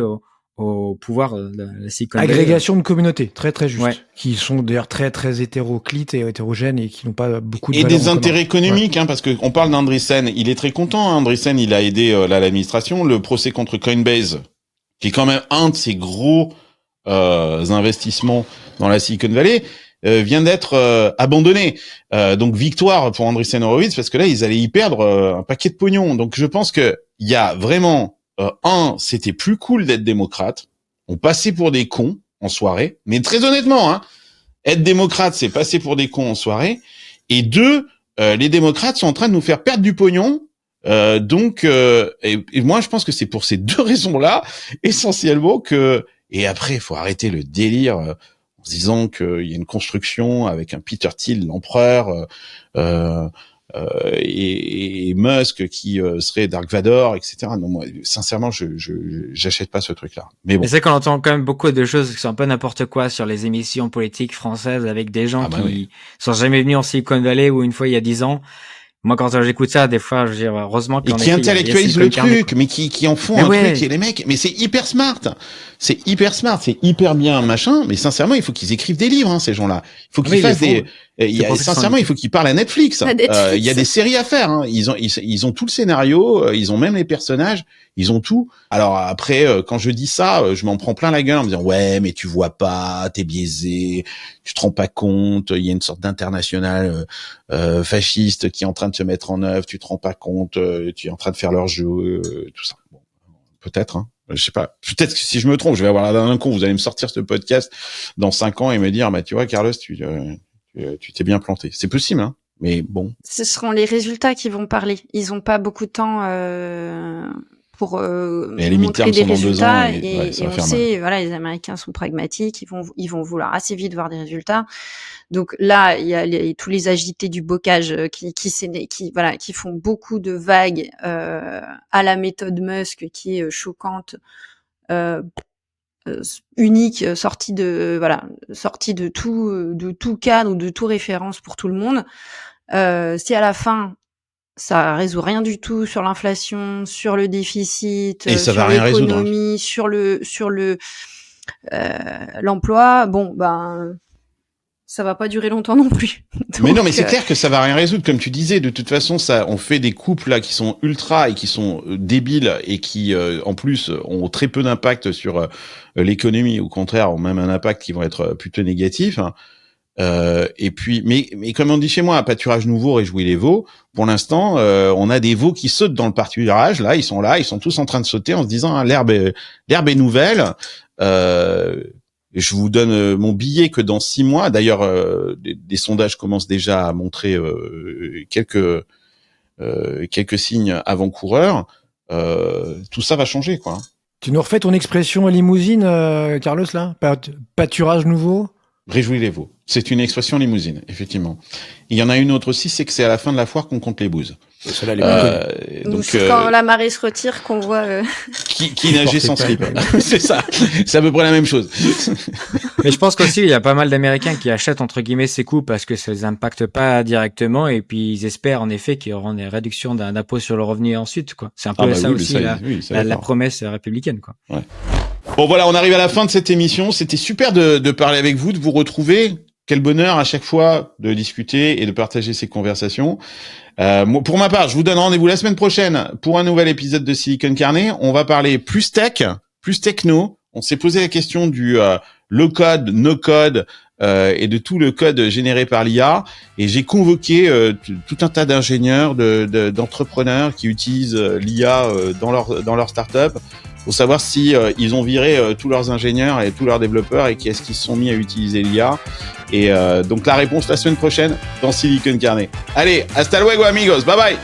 au pouvoir de la Silicon Valley. Agrégation de communautés, très très juste, Ouais. qui sont d'ailleurs très très hétéroclites et hétérogènes et qui n'ont pas beaucoup de Et valeur des en commun. intérêts économiques, hein, parce que on parle d'Andreessen, il est très content. Hein, Andreessen, il a aidé l'administration. Le procès contre Coinbase, qui est quand même un de ses gros investissements dans la Silicon Valley, vient d'être abandonné. Donc victoire pour Andreessen Horowitz, parce que là, ils allaient y perdre un paquet de pognon. Donc je pense que il y a vraiment c'était plus cool d'être démocrate. On passait pour des cons en soirée, mais très honnêtement, hein, être démocrate, c'est passer pour des cons en soirée. Et deux, les démocrates sont en train de nous faire perdre du pognon. Donc, et moi, je pense que c'est pour ces deux raisons-là, essentiellement que. Et après, il faut arrêter le délire en se disant qu'il y a une construction avec un Peter Thiel, l'empereur, et Musk qui serait Dark Vador, etc. Non, moi, sincèrement, j'achète pas ce truc-là. Mais bon. Mais c'est qu'on entend quand même beaucoup de choses qui sont un peu n'importe quoi sur les émissions politiques françaises avec des gens qui sont jamais venus en Silicon Valley ou une fois il y a 10 ans. Moi, quand j'écoute ça, des fois, je veux dire, heureusement et qui intellectualisent le truc, mais qui en font un truc, et les mecs, mais c'est hyper smart, c'est hyper bien, machin, mais sincèrement, il faut qu'ils écrivent des livres, hein, ces gens-là. Il faut qu'ils fassent sincèrement, il faut qu'ils parlent à Netflix. Il y a des séries à faire, hein. Ils ont tout le scénario, ils ont même les personnages, ils ont tout. Alors après, quand je dis ça, je m'en prends plein la gueule en me disant, ouais, mais tu vois pas, t'es biaisé, tu te rends pas compte, il y a une sorte d'international fasciste qui est en train de se mettre en œuvre, tu te rends pas compte, tu es en train de faire leur jeu, tout ça. Bon, peut-être, hein. Je sais pas. Peut-être que si je me trompe, je vais avoir la d'un con. Vous allez me sortir ce podcast dans 5 ans et me dire, bah tu vois, Carlos, tu t'es bien planté. C'est possible, hein. Mais bon. Ce seront les résultats qui vont parler. Ils ont pas beaucoup de temps pour montrer des résultats et on sait, voilà, les Américains sont pragmatiques. Ils vont vouloir assez vite voir des résultats. Donc là, il y a tous les agités du bocage qui font beaucoup de vagues à la méthode Musk, qui est choquante, unique, sortie de tout cadre ou de tout référence pour tout le monde. Si à la fin ça résout rien du tout sur l'inflation, sur le déficit, et ça sur va rien l'économie, résoudre. sur l'emploi, bon ben ça va pas durer longtemps non plus. Donc, mais non, mais c'est clair que ça va rien résoudre, comme tu disais. De toute façon, ça, on fait des couples là qui sont ultra et qui sont débiles et qui, en plus, ont très peu d'impact sur l'économie. Au contraire, ont même un impact qui vont être plutôt négatif. Et puis, mais comme on dit chez moi, pâturage nouveau, réjouit les veaux. Pour l'instant, on a des veaux qui sautent dans le pâturage. Là, ils sont tous en train de sauter en se disant, hein, l'herbe est nouvelle. Je vous donne mon billet que dans 6 mois, d'ailleurs, des sondages commencent déjà à montrer quelques signes avant-coureurs. Tout ça va changer, quoi. Tu nous refais ton expression limousine, Carlos, là? Pâturage nouveau? Réjouis les veaux. C'est une expression limousine, effectivement. Il y en a une autre aussi, c'est que c'est à la fin de la foire qu'on compte les bouses. Celle-là, donc quand la marée se retire, qu'on voit qui nageait sans slip. C'est ça. C'est à peu près la même chose. Mais je pense qu'aussi il y a pas mal d'Américains qui achètent entre guillemets ces coups parce que ça les impacte pas directement et puis ils espèrent en effet qu'ils auront des réductions d'impôt sur le revenu ensuite, quoi. C'est un peu ça aussi la promesse républicaine, quoi. Ouais. Bon voilà, on arrive à la fin de cette émission. C'était super de parler avec vous, de vous retrouver. Quel bonheur à chaque fois de discuter et de partager ces conversations. Pour ma part, je vous donne rendez-vous la semaine prochaine pour un nouvel épisode de Silicon Carnet. On va parler plus tech, plus techno. On s'est posé la question du low code, no code et de tout le code généré par l'IA. Et j'ai convoqué tout un tas d'ingénieurs, d'entrepreneurs qui utilisent l'IA dans leur start-up pour savoir si ils ont viré tous leurs ingénieurs et tous leurs développeurs et qui est-ce qu'ils se sont mis à utiliser l'IA. Et donc la réponse la semaine prochaine dans Silicon Carnet. Allez, hasta luego amigos, bye bye.